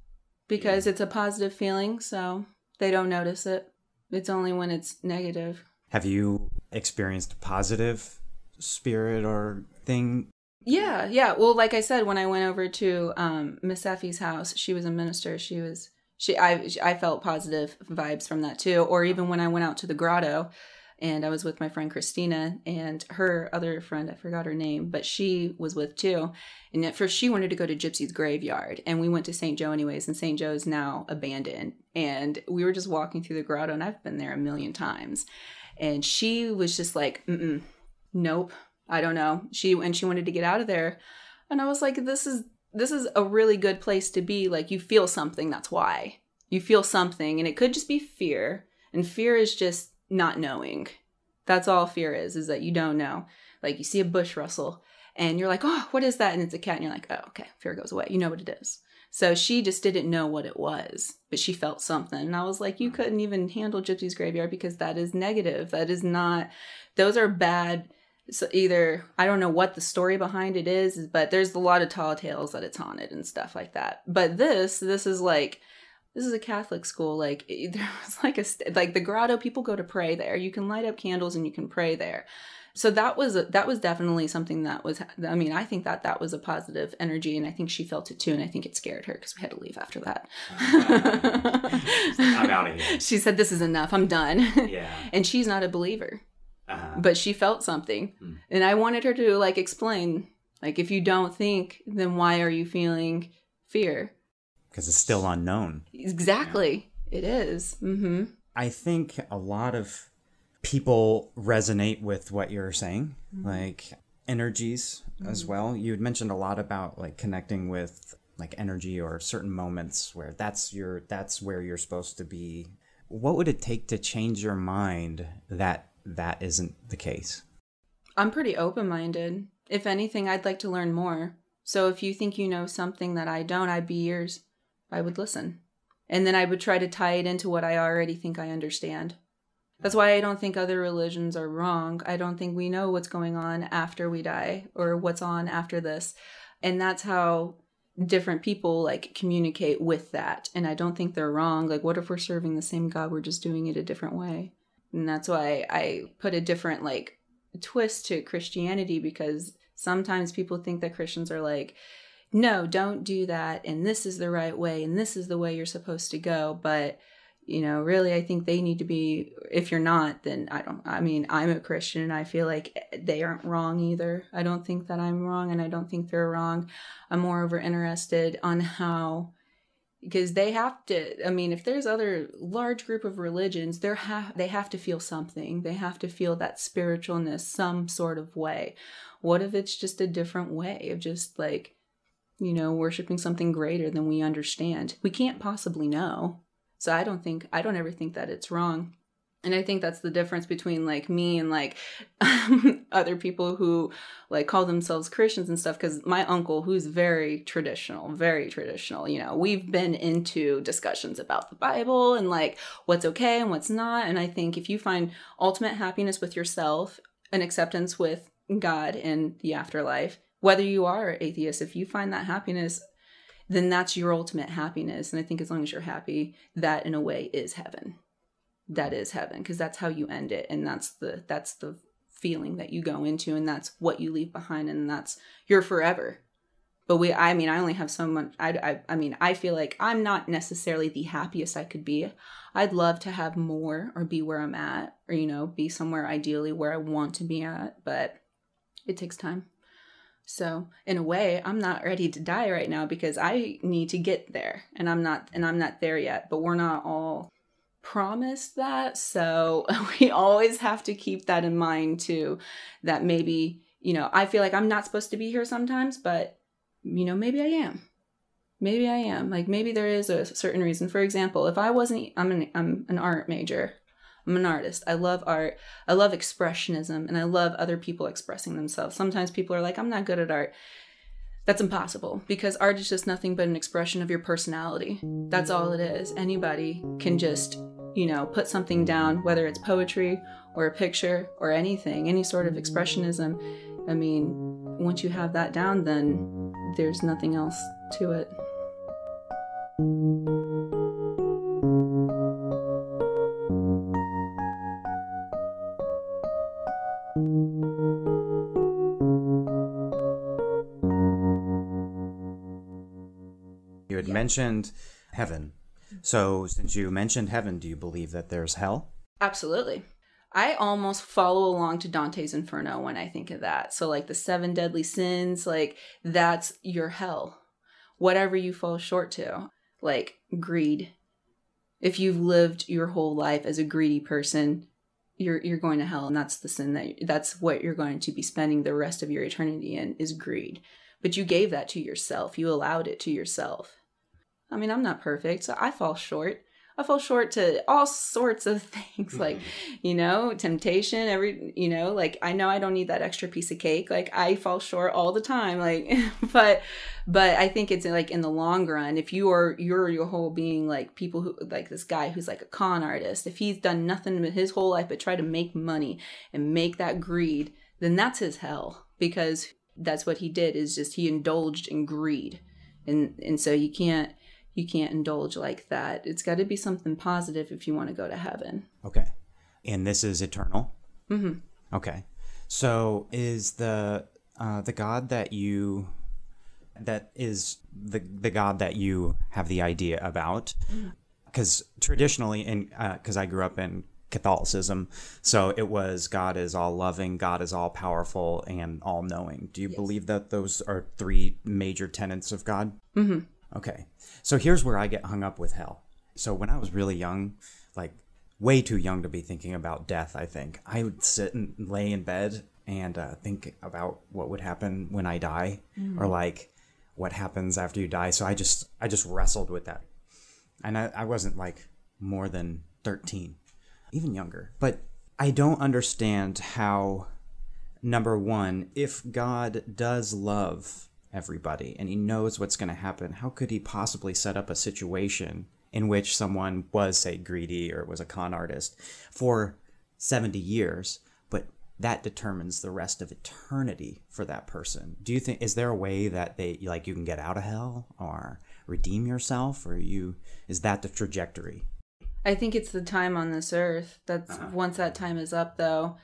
Because it's a positive feeling, so they don't notice it. It's only when it's negative. Have you experienced a positive spirit or thing? Yeah. Well, like I said, when I went over to Miss Effie's house, she was a minister. I felt positive vibes from that too. Or even when I went out to the grotto, and I was with my friend Christina and her other friend, I forgot her name, but she was with too. And at first she wanted to go to Gypsy's graveyard, and we went to St. Joe anyways, and St. Joe's now abandoned. And we were just walking through the grotto, and I've been there a million times. And she was just nope, I don't know. She wanted to get out of there. And I was like, this is a really good place to be. You feel something, that's why. You feel something, and it could just be fear. And fear is just not knowing. That's all fear is that you don't know. You see a bush rustle and you're like, oh, what is that? And it's a cat, and you're like, oh, okay, fear goes away. You know what it is. So she just didn't know what it was, but she felt something. And I was like, you couldn't even handle Gypsy's graveyard because that is negative. That is not, those are bad. So either, I don't know what the story behind it is, but there's a lot of tall tales that it's haunted and stuff like that. But this is this is a Catholic school. There was the grotto, people go to pray there. You can light up candles and you can pray there. So that was definitely something that was, I mean, I think that was a positive energy, and I think she felt it too, and I think it scared her because we had to leave after that. I'm out of here. She said, this is enough, I'm done. Yeah. And she's not a believer, but she felt something. And I wanted her to explain, if you don't think, then why are you feeling fear? Because it's still unknown. Exactly. Yeah. It is. Mm-hmm. I think a lot of people resonate with what you're saying, energies as well. You had mentioned a lot about connecting with energy or certain moments where that's where you're supposed to be. What would it take to change your mind that isn't the case? I'm pretty open-minded. If anything, I'd like to learn more. So if you think you know something that I don't, I'd be ears. I would listen. And then I would try to tie it into what I already think I understand. That's why I don't think other religions are wrong. I don't think we know what's going on after we die or what's on after this. And that's how different people like communicate with that. And I don't think they're wrong. Like, what if we're serving the same God? We're just doing it a different way. And that's why I put a different like twist to Christianity, because sometimes people think that Christians are like, no, don't do that. And this is the right way. And this is the way you're supposed to go. But really, I think they need to be, if you're not, then I'm a Christian and I feel like they aren't wrong either. I don't think that I'm wrong and I don't think they're wrong. I'm moreover interested on how, because they have to, if there's other large group of religions, they have to feel something. They have to feel that spiritualness some sort of way. What if it's just a different way of just like, worshiping something greater than we understand? We can't possibly know. So I don't ever think that it's wrong. And I think that's the difference between like me and like other people who like call themselves Christians and stuff. Because my uncle, who's very traditional, we've been into discussions about the Bible and like what's okay and what's not. And I think if you find ultimate happiness with yourself and acceptance with God and the afterlife, whether you are atheist, if you find that happiness, then that's your ultimate happiness. And I think as long as you're happy, that in a way is heaven. That is heaven, because that's how you end it. And that's the feeling that you go into, and that's what you leave behind, and that's your forever. But I only have so much. I feel like I'm not necessarily the happiest I could be. I'd love to have more or be where I'm at, or, be somewhere ideally where I want to be at, but it takes time. So in a way, I'm not ready to die right now because I need to get there, and I'm not there yet, but we're not all promised that. So we always have to keep that in mind too, that maybe, I feel like I'm not supposed to be here sometimes, but maybe I am. Maybe I am. Like maybe there is a certain reason. For example, if I wasn't, I'm an art major. I'm an artist. I love art. I love expressionism, and I love other people expressing themselves. Sometimes people are like, I'm not good at art. That's impossible, because art is just nothing but an expression of your personality. That's all it is. Anybody can just, put something down, whether it's poetry or a picture or anything, any sort of expressionism. Once you have that down, then there's nothing else to it. You had mentioned heaven. So since you mentioned heaven, do you believe that there's hell? Absolutely. I almost follow along to Dante's Inferno when I think of that. So like the 7 deadly sins, like that's your hell. Whatever you fall short to, like greed. If you've lived your whole life as a greedy person, you're going to hell, and that's the sin that's what you're going to be spending the rest of your eternity in, is greed. But you gave that to yourself. You allowed it to yourself. I'm not perfect, so I fall short. I fall short to all sorts of things, like, temptation, like I know I don't need that extra piece of cake. Like I fall short all the time, like, but I think it's like in the long run, if you're your whole being, like people who, like this guy who's like a con artist, if he's done nothing with his whole life but try to make money and make that greed, then that's his hell, because that's what he did, is just he indulged in greed. And so you can't indulge like that. It's got to be something positive if you want to go to heaven. Okay. And this is eternal? Mm-hmm. Okay. So is the God that is the God that you have the idea about? Because traditionally, because I grew up in Catholicism, so it was God is all loving, God is all powerful, and all knowing. Do you believe that those are 3 major tenets of God? Mm-hmm. Okay. So here's where I get hung up with hell. So when I was really young, like way too young to be thinking about death, I think, I would sit and lay in bed and think about what would happen when I die, or like what happens after you die. So I just wrestled with that. And I wasn't like more than 13, even younger. But I don't understand how, number one, if God does love everybody and he knows what's going to happen, how could he possibly set up a situation in which someone was, say, greedy or was a con artist for 70 years, but that determines the rest of eternity for that person. Do you think, is there a way that you can get out of hell or redeem yourself, or is that the trajectory? I think it's the time on this earth. That's once that time is up, though.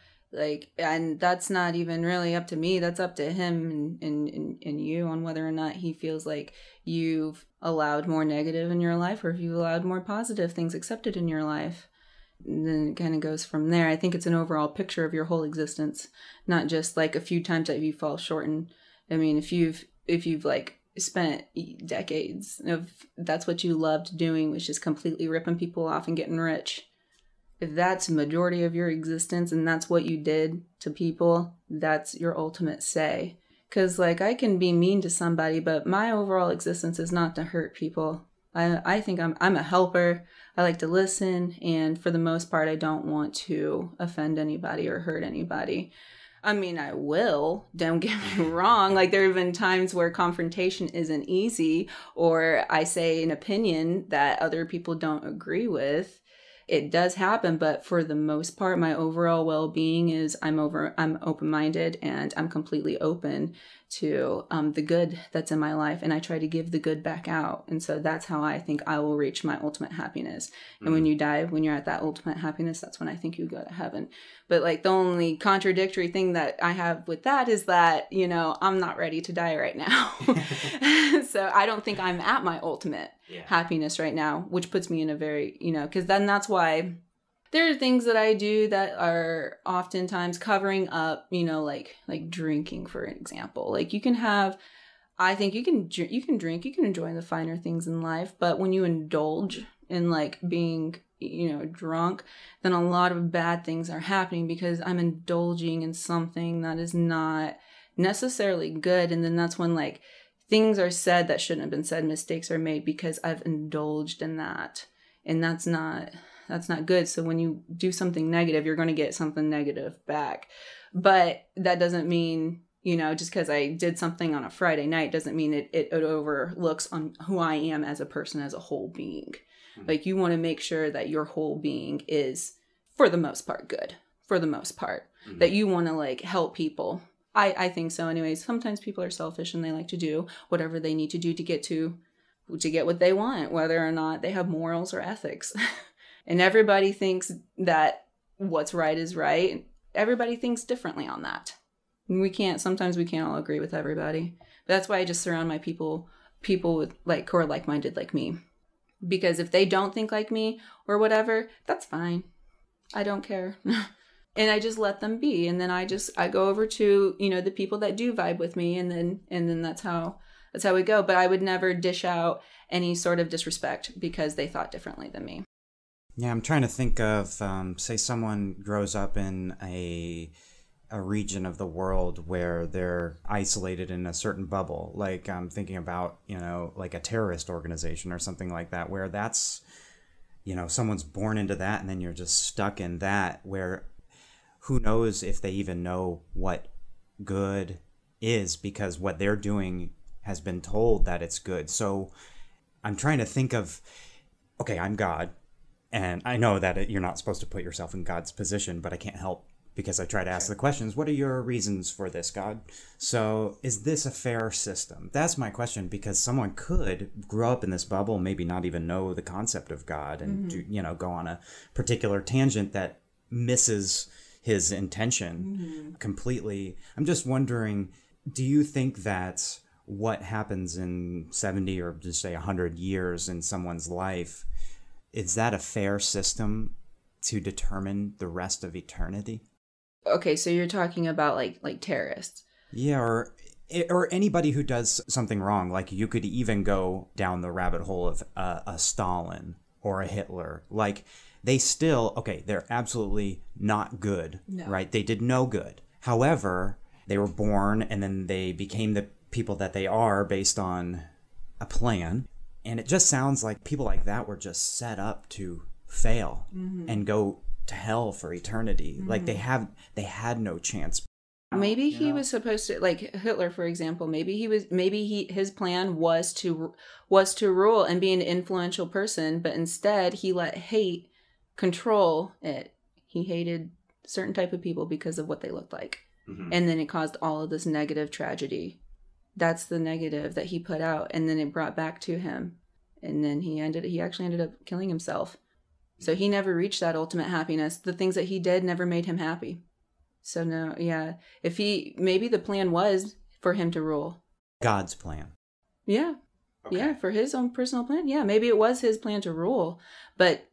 And that's not even really up to me. That's up to him and you on whether or not he feels like you've allowed more negative in your life, or if you've allowed more positive things accepted in your life. And then it kind of goes from there. I think it's an overall picture of your whole existence, not just like a few times that you fall short. And I mean, if you've like spent decades of that's what you loved doing, was just completely ripping people off and getting rich. If that's the majority of your existence and that's what you did to people, that's your ultimate say. Because like I can be mean to somebody, but my overall existence is not to hurt people. I think I'm a helper. I like to listen, and for the most part, I don't want to offend anybody or hurt anybody. I mean, I will, don't get me wrong. Like there have been times where confrontation isn't easy, or I say an opinion that other people don't agree with. It does happen, but for the most part, my overall well-being is I'm open-minded, and I'm completely open to the good that's in my life, and I try to give the good back out. And so that's how I think I will reach my ultimate happiness. And when you die, when you're at that ultimate happiness, that's when I think you go to heaven. But like the only contradictory thing that I have with that is that, I'm not ready to die right now. So I don't think I'm at my ultimate happiness right now, which puts me in a very, because then that's why there are things that I do that are oftentimes covering up, like drinking, for example. Like I think you can drink, you can enjoy the finer things in life, but when you indulge in like being, drunk, then a lot of bad things are happening because I'm indulging in something that is not necessarily good. And then that's when like things are said that shouldn't have been said, mistakes are made because I've indulged in that. And that's not good. So when you do something negative, you're going to get something negative back. But that doesn't mean, just because I did something on a Friday night doesn't mean it overlooks on who I am as a person, as a whole being. Mm-hmm. Like you want to make sure that your whole being is, for the most part, good. For the most part. Mm-hmm. That you want to like help people. I think so anyways. Sometimes people are selfish and they like to do whatever they need to do to get what they want, whether or not they have morals or ethics. And everybody thinks that what's right is right. Everybody thinks differently on that. Sometimes we can't all agree with everybody. But that's why I just surround my people with like, who are like-minded like me. Because if they don't think like me or whatever, that's fine. I don't care. And I just let them be. And then I go over to, the people that do vibe with me. And then that's how we go. But I would never dish out any sort of disrespect because they thought differently than me. Yeah, I'm trying to think of, say someone grows up in a region of the world where they're isolated in a certain bubble. Like I'm thinking about, like a terrorist organization or something like that, where that's, someone's born into that and then you're just stuck in that, where who knows if they even know what good is, because what they're doing has been told that it's good. So I'm trying to think of, okay, I'm God. And I know that you're not supposed to put yourself in God's position, but I can't help because I try to ask the questions. What are your reasons for this, God? So is this a fair system? That's my question, because someone could grow up in this bubble, maybe not even know the concept of God, and go on a particular tangent that misses his intention completely. I'm just wondering, do you think that what happens in 70 or just say 100 years in someone's life, is that a fair system to determine the rest of eternity? Okay, so you're talking about like terrorists. Yeah, or anybody who does something wrong. Like you could even go down the rabbit hole of a Stalin or a Hitler. Like they still, okay, they're absolutely not good, right? They did no good. However, they were born and then they became the people that they are based on a plan. And it just sounds like people like that were just set up to fail and go to hell for eternity. Like they had no chance. Maybe he was supposed to, like Hitler, for example, his plan was to rule and be an influential person, but instead he let hate control it. He hated certain type of people because of what they looked like. Mhm. And then it caused all of this negative tragedy. That's the negative that he put out. And then it brought back to him. And then he actually ended up killing himself. So he never reached that ultimate happiness. The things that he did never made him happy. So no, yeah. Maybe the plan was for him to rule. God's plan. Yeah. Okay. Yeah, for his own personal plan. Yeah, maybe it was his plan to rule, but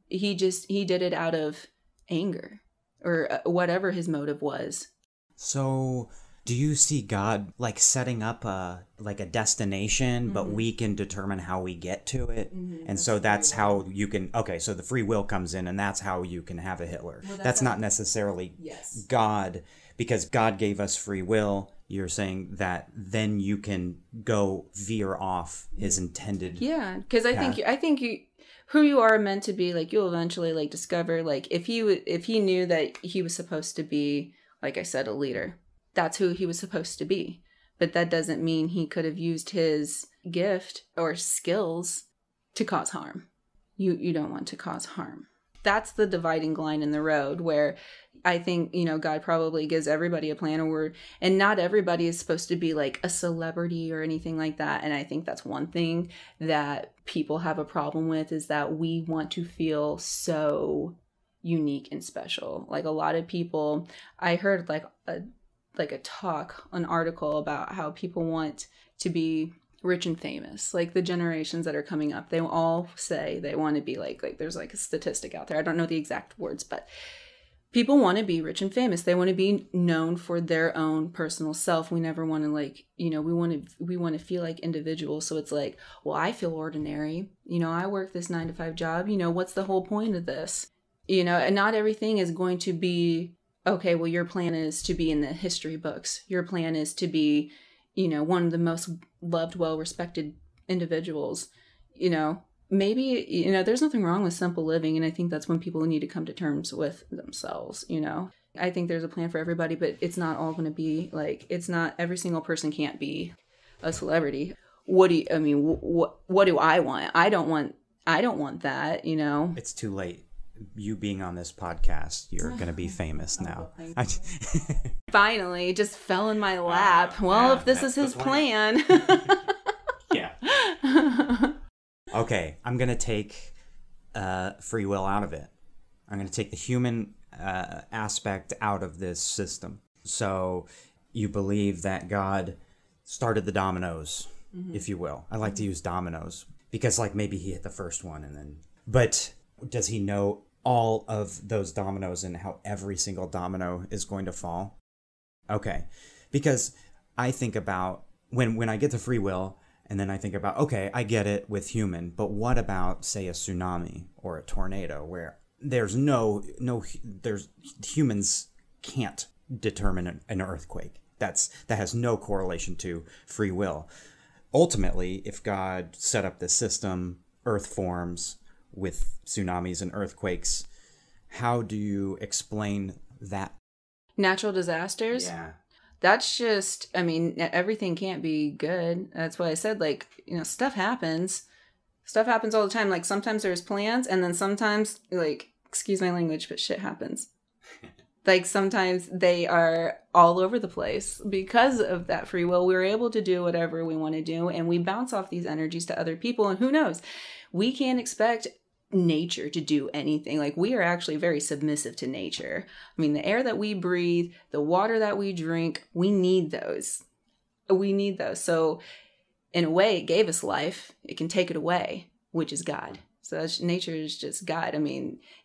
he did it out of anger or whatever his motive was. So, do you see God like setting up a destination, but we can determine how we get to it? And so that's how you can, okay, so the free will comes in and that's how you can have a Hitler. Well, that's not necessarily Yes. God, because God gave us free will. You're saying that then you can go veer off his intended. Yeah, because I think who you are meant to be, like, you'll eventually like discover, like, if he knew that he was supposed to be, like I said, a leader, that's who he was supposed to be. But that doesn't mean he could have used his gift or skills to cause harm. You don't want to cause harm. That's the dividing line in the road where I think, God probably gives everybody a plan, and not everybody is supposed to be like a celebrity or anything like that. And I think that's one thing that people have a problem with, is that we want to feel so unique and special. Like, a lot of people, I heard an article about how people want to be rich and famous. Like, the generations that are coming up, they all say they want to be like there's like a statistic out there. I don't know the exact words, but people want to be rich and famous. They want to be known for their own personal self. We never want to we want to feel like individuals. So it's like, well, I feel ordinary. I work this 9-to-5 job. What's the whole point of this? And not everything is going to be, okay, well, your plan is to be in the history books. Your plan is to be, one of the most loved, well-respected individuals. Maybe, there's nothing wrong with simple living. And I think that's when people need to come to terms with themselves, I think there's a plan for everybody, but it's not all going to be like, it's not, every single person can't be a celebrity. What do I want? I don't want that, It's too late. You being on this podcast, you're going to be famous now. Finally, just fell in my lap. If this is his plan. Yeah. Okay, I'm going to take free will out of it. I'm going to take the human aspect out of this system. So you believe that God started the dominoes, if you will. I like to use dominoes because, like, maybe he hit the first one and then... But does he know all of those dominoes and how every single domino is going to fall? Okay, because I think about when I get to free will, and then I think about, okay, I get it with human, but what about, say, a tsunami or a tornado where there's humans can't determine an earthquake. That has no correlation to free will. Ultimately, if God set up this system, Earth forms with tsunamis and earthquakes. How do you explain that? Natural disasters? Yeah. That's just, everything can't be good. That's why I said, stuff happens. Stuff happens all the time. Like, sometimes there's plans, and then sometimes, excuse my language, but shit happens. Like, sometimes they are all over the place. Because of that free will, we're able to do whatever we want to do, and we bounce off these energies to other people, and who knows? We can't expect nature to do anything. Like, we are actually very submissive to nature. The air that we breathe, the water that we drink, we need those. So in a way, it gave us life. It can take it away, which is God. So nature is just God.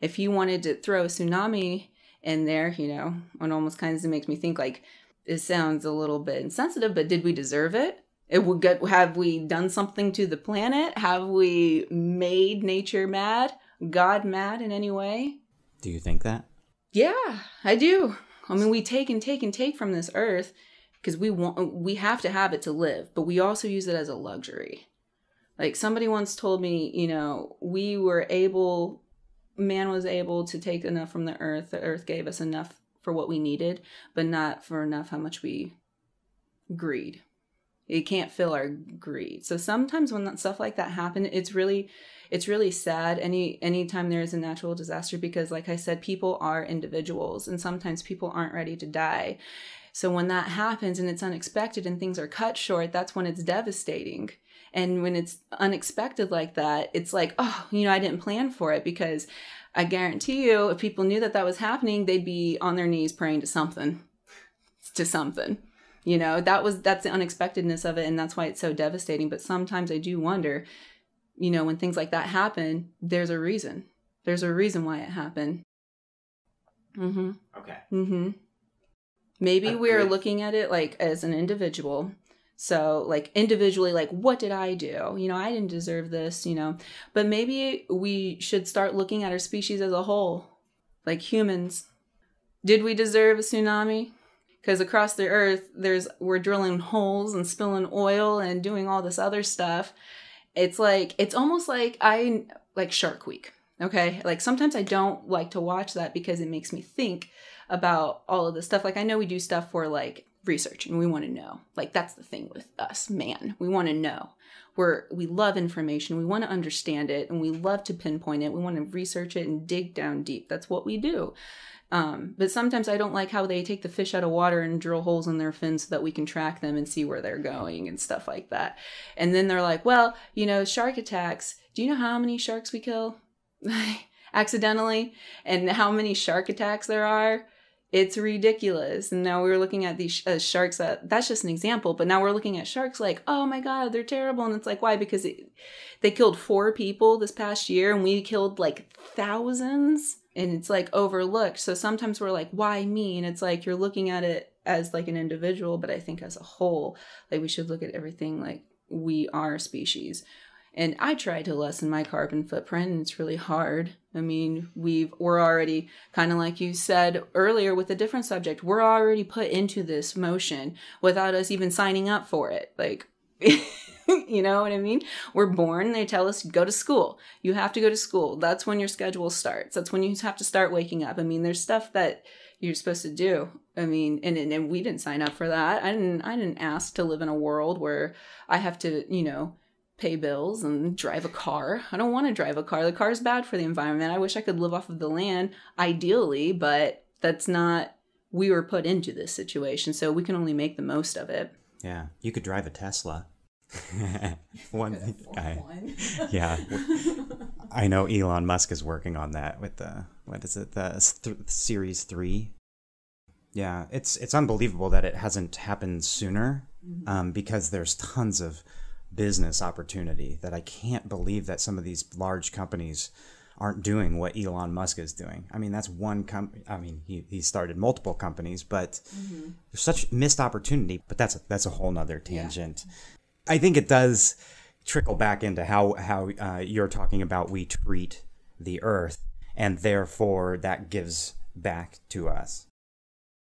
If you wanted to throw a tsunami in there, it almost kind of makes me think, like, it sounds a little bit insensitive, but did we deserve it? Have we done something to the planet? Have we made nature mad? God mad in any way? Do you think that? Yeah, I do. We take and take and take from this earth because we have to have it to live, but we also use it as a luxury. Like, somebody once told me, man was able to take enough from the earth gave us enough for what we needed, but not for enough how much we greed. It can't fill our greed. So sometimes when that stuff like that happens, it's really sad anytime there is a natural disaster, because like I said, people are individuals and sometimes people aren't ready to die. So when that happens and it's unexpected and things are cut short, that's when it's devastating. And when it's unexpected like that, it's like, oh, I didn't plan for it, because I guarantee you if people knew that that was happening, they'd be on their knees praying to something. That's the unexpectedness of it, and that's why it's so devastating. But sometimes I do wonder, when things like that happen, there's a reason. There's a reason why it happened. Mm-hmm. Okay. Mm-hmm. Maybe we're looking at it like as an individual. So like individually, like, what did I do? I didn't deserve this, But maybe we should start looking at our species as a whole, like humans. Did we deserve a tsunami? Because across the earth, we're drilling holes and spilling oil and doing all this other stuff. It's almost like Shark Week. Okay. Like sometimes I don't like to watch that because it makes me think about all of this stuff. Like I know we do stuff for like research and we want to know. Like that's the thing with us, man. We want to know. We love information. We want to understand it and we love to pinpoint it. We want to research it and dig down deep. That's what we do. But sometimes I don't like how they take the fish out of water and drill holes in their fins so that we can track them and see where they're going and stuff like that. And then they're like, well, shark attacks. Do you know how many sharks we kill accidentally and how many shark attacks there are? It's ridiculous. And now we're looking at these sharks. That's just an example. But now we're looking at sharks like, oh my God, they're terrible. And it's like, why? Because they killed 4 people this past year and we killed like thousands. And it's like overlooked. So sometimes we're like, why me? And it's like you're looking at it as like an individual. But I think as a whole, like we should look at everything like we are a species. And I try to lessen my carbon footprint, and it's really hard. I mean, we're already, kind of like you said earlier with a different subject, we're already put into this motion without us even signing up for it. Like, you know what I mean? We're born, they tell us, go to school. You have to go to school. That's when your schedule starts. That's when you have to start waking up. I mean, there's stuff that you're supposed to do. I mean, and we didn't sign up for that. I didn't ask to live in a world where I have to, pay bills and drive a car. I don't want to drive a car. The car is bad for the environment. I wish I could live off of the land, ideally, but that's not, we were put into this situation, so we can only make the most of it. Yeah, you could drive a Tesla. Yeah. I know Elon Musk is working on that with the Series 3. Yeah, it's unbelievable that it hasn't happened sooner, because there's tons of business opportunity that I can't believe that some of these large companies aren't doing what Elon Musk is doing. I mean, that's one company. I mean, he started multiple companies, but there's such missed opportunity. But that's a whole nother tangent. Yeah. I think it does trickle back into how you're talking about we treat the earth, and therefore that gives back to us.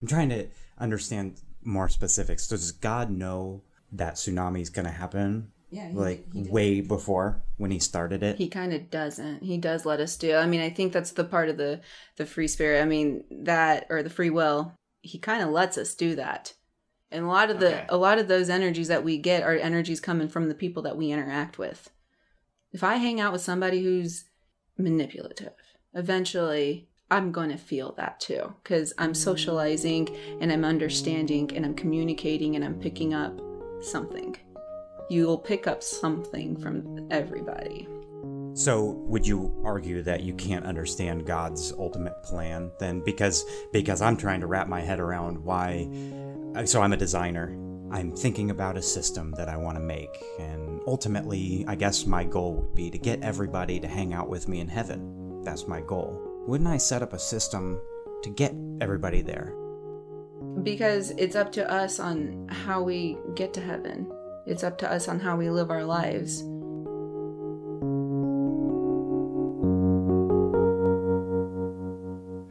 I'm trying to understand more specifics. So does God know that tsunami is going to happen? Yeah, he way before when he started it? He kind of doesn't. He does let us do. I mean, I think that's the part of the free spirit. I mean, that, or the free will, he kind of lets us do that. And a lot of those energies that we get are energies coming from the people that we interact with. If I hang out with somebody who's manipulative, eventually I'm going to feel that too, because I'm socializing and I'm understanding and I'm communicating and I'm picking up something. You'll pick up something from everybody. So would you argue that you can't understand God's ultimate plan then? Because I'm trying to wrap my head around why. So I'm a designer. I'm thinking about a system that I want to make. And ultimately, I guess my goal would be to get everybody to hang out with me in heaven. That's my goal. Wouldn't I set up a system to get everybody there? Because it's up to us on how we get to heaven. It's up to us on how we live our lives.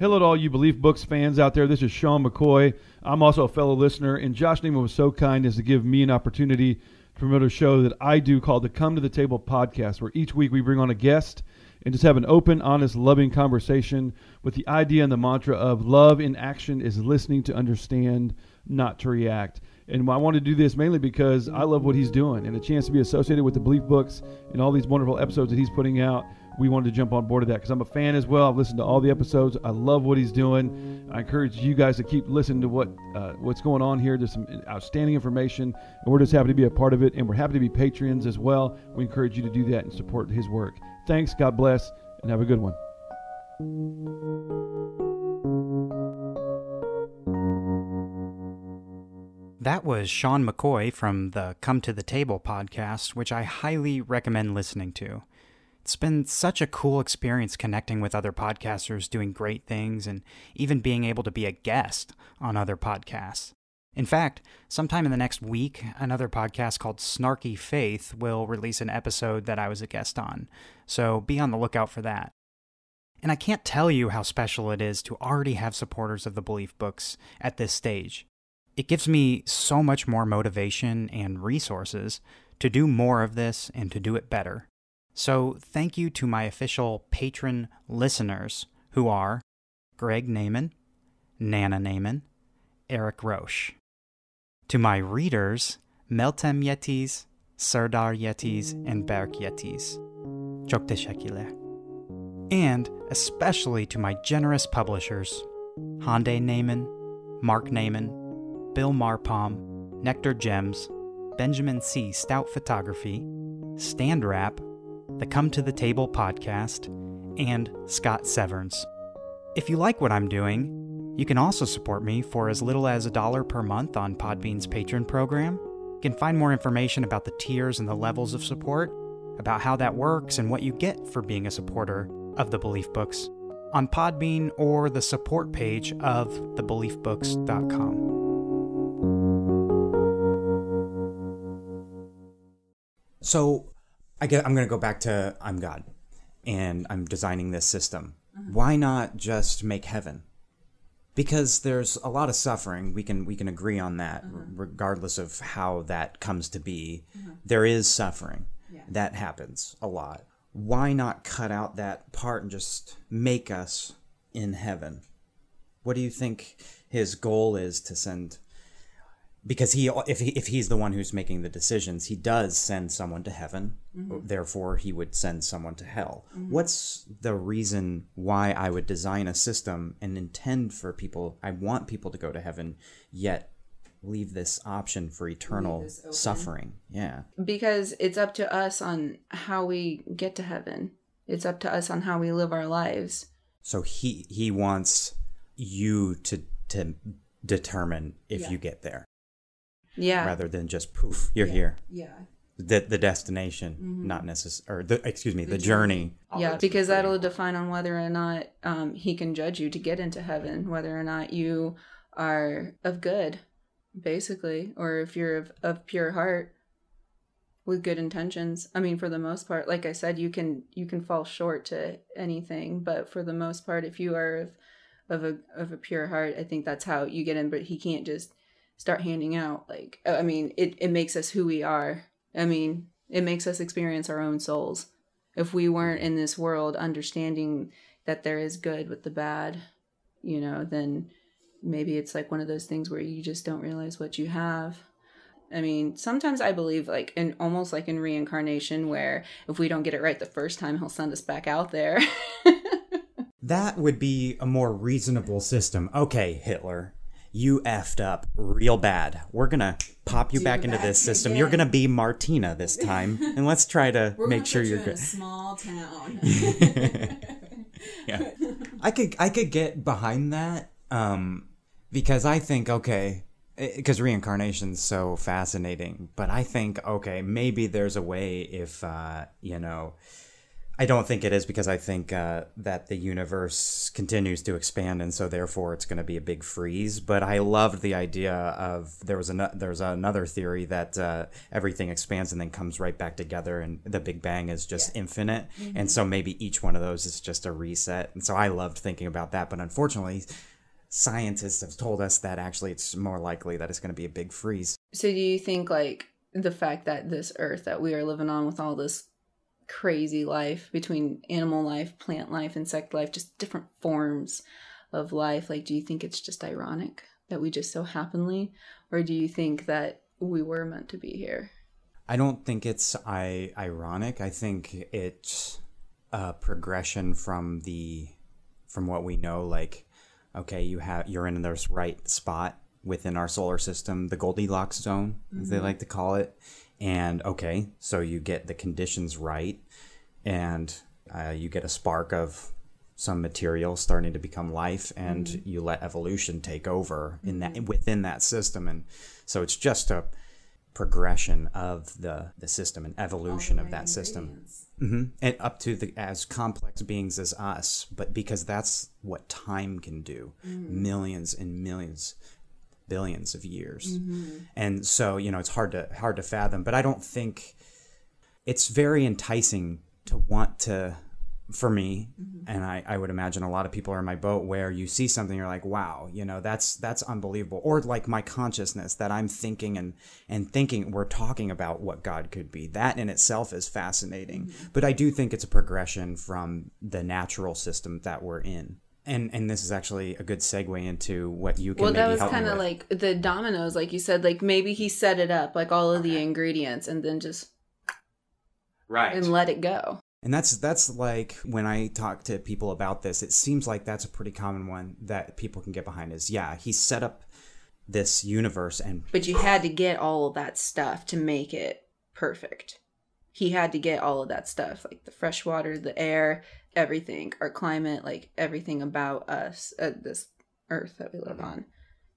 Hello to all you Belief Books fans out there. This is Sean McCoy. I'm also a fellow listener, and Josh Neiman was so kind as to give me an opportunity to promote a show that I do called the Come to the Table podcast, where each week we bring on a guest and just have an open, honest, loving conversation with the idea and the mantra of love in action is listening to understand, not to react. And I want to do this mainly because I love what he's doing, and a chance to be associated with the Belief Books and all these wonderful episodes that he's putting out. We wanted to jump on board of that because I'm a fan as well. I've listened to all the episodes. I love what he's doing. I encourage you guys to keep listening to what's going on here. There's some outstanding information, and we're just happy to be a part of it, and we're happy to be Patreons as well. We encourage you to do that and support his work. Thanks, God bless, and have a good one. That was Sean McCoy from the Come to the Table podcast, which I highly recommend listening to. It's been such a cool experience connecting with other podcasters doing great things and even being able to be a guest on other podcasts. In fact, sometime in the next week, another podcast called Snarky Faith will release an episode that I was a guest on, so be on the lookout for that. And I can't tell you how special it is to already have supporters of the Belief Books at this stage. It gives me so much more motivation and resources to do more of this and to do it better. So thank you to my official patron listeners, who are Greg Naiman, Nana Naiman, Eric Roche. To my readers, Meltem Yetis, Serdar Yetis, and Berk Yetis. Çok teşekkürler. And especially to my generous publishers, Hande Naiman, Mark Naiman, Bill Marpom, Nectar Gems, Benjamin C. Stout Photography, Stand Rap, the Come to the Table podcast, and Scott Severns. If you like what I'm doing, you can also support me for as little as $1 per month on Podbean's Patreon program. You can find more information about the tiers and the levels of support, about how that works and what you get for being a supporter of the Belief Books on Podbean or the support page of thebeliefbooks.com. So I'm going to go back to I'm God, and I'm designing this system. Why not just make heaven? Because there's a lot of suffering. We can agree on that, regardless of how that comes to be. There is suffering. Yeah. That happens a lot. Why not cut out that part and just make us in heaven? What do you think his goal is to send? Because if he's the one who's making the decisions, he does send someone to heaven. Therefore, he would send someone to hell. What's the reason why I would design a system and intend for people? I want people to go to heaven, yet leave this option for eternal suffering. Yeah. Because it's up to us on how we get to heaven. It's up to us on how we live our lives. So he wants you to determine if you get there. Yeah. Rather than just poof, you're here. Yeah. The destination, not necessarily, the journey. Yeah, because that'll define on whether or not he can judge you to get into heaven, whether or not you are of good, basically, or if you're of pure heart with good intentions. I mean, for the most part, like I said, you can fall short to anything, but for the most part, if you are of a pure heart, I think that's how you get in. But he can't just start handing out, like, I mean, it makes us who we are. I mean, it makes us experience our own souls. If we weren't in this world understanding that there is good with the bad, then maybe it's like one of those things where you just don't realize what you have. I mean, sometimes I believe almost like in reincarnation, where if we don't get it right the first time, he'll send us back out there. That would be a more reasonable system. Okay, Hitler, you effed up real bad. We're going to pop you back into this system. Again. You're going to be Martina this time. And let's try to make sure you're good. In a small town. Yeah. I could get behind that because I think, okay, because reincarnation's so fascinating, but I think, okay, maybe there's a way if, I don't think it is, because I think that the universe continues to expand, and so therefore it's going to be a big freeze. But I loved the idea of there's another theory that everything expands and then comes right back together, and the Big Bang is just infinite. Mm-hmm. And so maybe each one of those is just a reset. And so I loved thinking about that. But unfortunately, scientists have told us that actually it's more likely that it's going to be a big freeze. So do you think like the fact that this Earth that we are living on with all this crazy life between animal life, plant life, insect life, just different forms of life, like do you think it's just ironic that we just so happenly Or do you think that we were meant to be here? I don't think it's ironic. I think it's a progression from what we know. Like, okay, you're in this right spot within our solar system, the Goldilocks zone, as they like to call it. And okay, so you get the conditions right, and you get a spark of some material starting to become life, and you let evolution take over within that system. And so it's just a progression of the system and evolution of that system. And up to as complex beings as us, but because that's what time can do, millions and millions, billions of years. And so, it's hard to fathom, but I don't think it's very enticing to want to, for me, and I would imagine a lot of people are in my boat, where you see something, you're like, wow, that's unbelievable. Or like my consciousness that I'm thinking and thinking we're talking about what God could be. That in itself is fascinating. But I do think it's a progression from the natural system that we're in. And this is actually a good segue into what you can maybe help me with. Well, that was kind of like the dominoes, like you said, like maybe he set it up, like all of the ingredients, and then just and let it go. And that's like when I talk to people about this, it seems like that's a pretty common one that people can get behind is, he set up this universe but you had to get all of that stuff to make it perfect. He had to get all of that stuff, like the fresh water, the air, everything, our climate, like everything about us, this earth that we live on.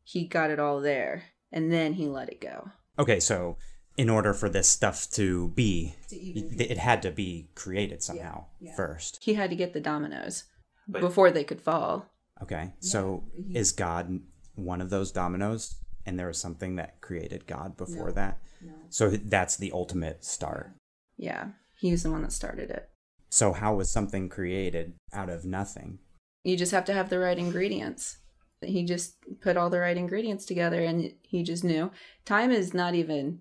He got it all there, and then he let it go. Okay, so in order for this stuff to be, it had to be created somehow first. He had to get the dominoes before they could fall. Okay, so is God one of those dominoes, and there was something that created God before that? No. So that's the ultimate start. Yeah, he was the one that started it. So how was something created out of nothing? You just have to have the right ingredients. He just put all the right ingredients together, and he just knew. Time is not even...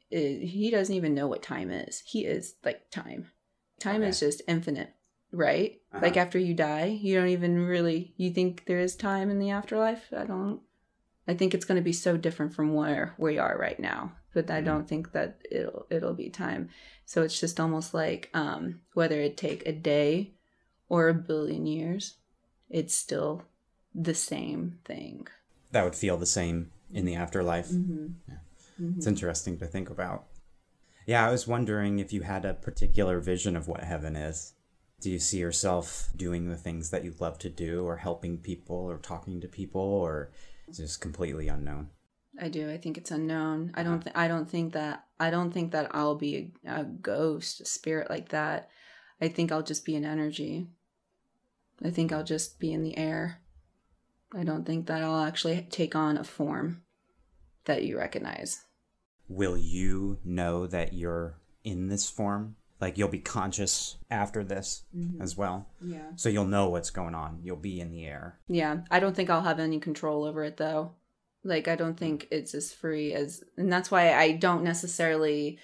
he doesn't even know what time is. He is like time. Time is just infinite, right? Like after you die, you don't even really, you think there is time in the afterlife? I think it's going to be so different from where we are right now, but I don't think that it'll be time. So it's just almost like whether it take a day or 1 billion years, it's still the same thing. That would feel the same in the afterlife. Yeah. It's interesting to think about. Yeah, I was wondering if you had a particular vision of what heaven is. Do you see yourself doing the things that you love to do, or helping people, or talking to people, or is it just completely unknown? I do. I think it's unknown. I don't think that I'll be a ghost, a spirit like that. I think I'll just be an energy. I think I'll just be in the air. I don't think that I'll actually take on a form that you recognize. Will you know that you're in this form? Like you'll be conscious after this as well? Yeah. So you'll know what's going on. You'll be in the air. Yeah. I don't think I'll have any control over it though. Like I don't think it's as free as, and that's why I don't necessarily,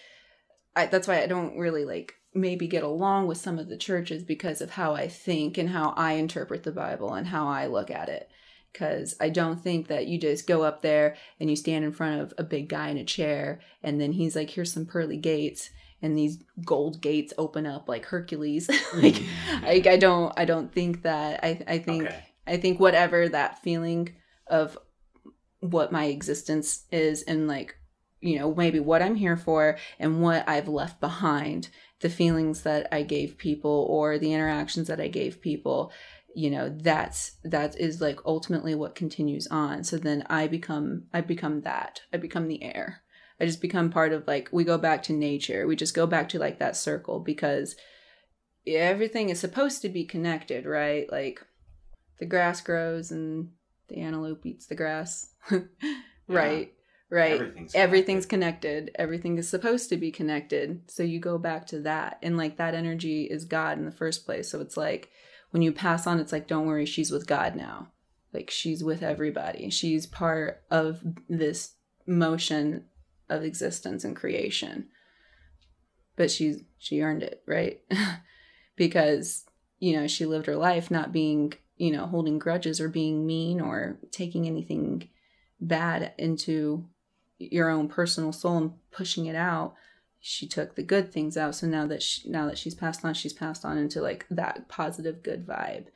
that's why I don't really like maybe get along with some of the churches, because of how I think and how I interpret the Bible and how I look at it. Because I don't think that you just go up there and you stand in front of a big guy in a chair, and then he's like, here's some pearly gates, and these gold gates open up like Hercules. I don't think that. I think whatever that feeling of what my existence is, and like, maybe what I'm here for and what I've left behind, the feelings that I gave people or the interactions that I gave people, that is like ultimately what continues on. So then I become the air. I just become part of, like, we go back to nature. We just go back to like that circle, because everything is supposed to be connected, right? Like the grass grows and the antelope eats the grass. Right. Everything's connected. Everything is supposed to be connected. So you go back to that. And like that energy is God in the first place. So it's like, when you pass on, it's like, don't worry, she's with God now. Like she's with everybody. She's part of this motion of existence and creation. But she earned it, right? Because, she lived her life not being, holding grudges or being mean or taking anything bad into your own personal soul and pushing it out, she took the good things out. So now that she's passed on into like that positive good vibe.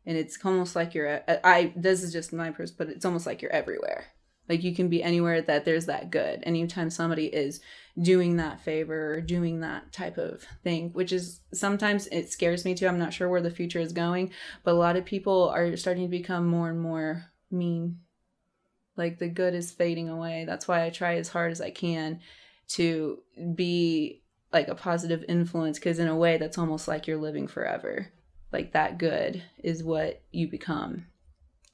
And it's almost like this is just my person, but it's almost like you're everywhere. Like you can be anywhere that there's that good. Anytime somebody is doing that favor or doing that type of thing, which is sometimes it scares me too. I'm not sure where the future is going, but a lot of people are starting to become more and more mean. Like the good is fading away. That's why I try as hard as I can to be like a positive influence, because in a way that's almost like you're living forever. Like that good is what you become.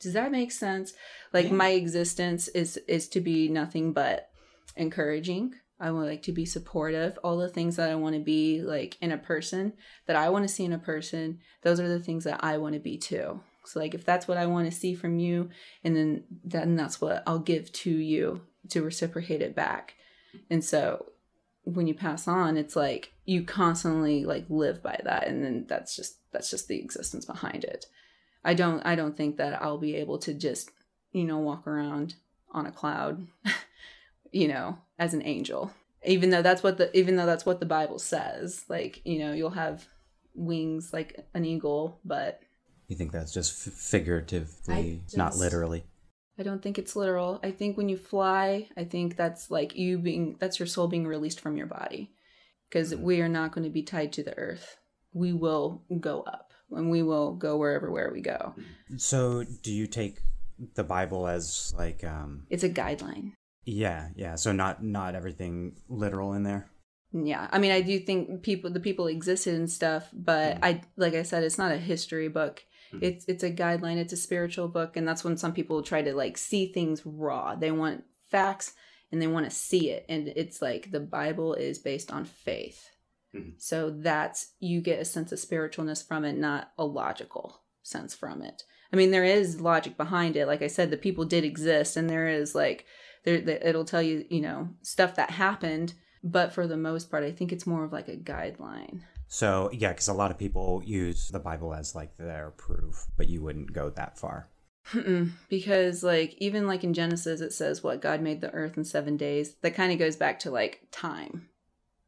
Does that make sense? Like Yeah. my existence is to be nothing but encouraging. I would like to be supportive. All the things that I want to be like in a person, that I want to see in a person, those are the things that I want to be too. So like if that's what I want to see from you, and then that's what I'll give to you to reciprocate it back. And so when you pass on, it's like you constantly like live by that, and then that's just the existence behind it. I don't think that I'll be able to just, walk around on a cloud, as an angel. Even though that's what the Bible says. Like, you'll have wings like an eagle, but You think that's just figuratively, not literally? I don't think it's literal. I think when you fly, I think that's like that's your soul being released from your body, because we are not going to be tied to the earth. We will go up, and we will go where we go. So do you take the Bible as like It's a guideline. Yeah. So not everything literal in there. Yeah. I mean, I do think the people existed and stuff, but like I said, it's not a history book. It's a guideline. It's a spiritual book. And that's when some people try to like see things raw. They want facts and they want to see it. And it's like the Bible is based on faith. So you get a sense of spiritualness from it, not a logical sense from it. I mean, there is logic behind it. Like I said, the people did exist, and there is like, it'll tell you, stuff that happened. But for the most part, I think it's more of like a guideline. So yeah, because a lot of people use the Bible as like their proof, but you wouldn't go that far. Because like even like in Genesis, it says what God made the earth in 7 days. That kind of goes back to like time.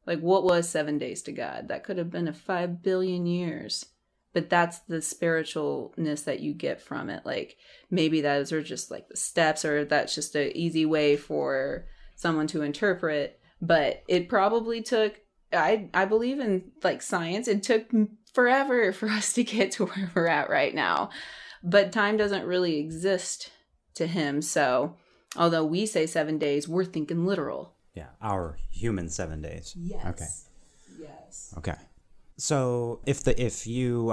Like what was 7 days to God? That could have been a 5 billion years. But that's the spiritualness that you get from it. Like maybe those are just like the steps, or that's just an easy way for someone to interpret. But it probably took, I believe in like science, it took forever for us to get to where we're at right now. But time doesn't really exist to him. So although we say 7 days, we're thinking literal. Yeah, our human 7 days. Yes. Okay. Yes. Okay. So if you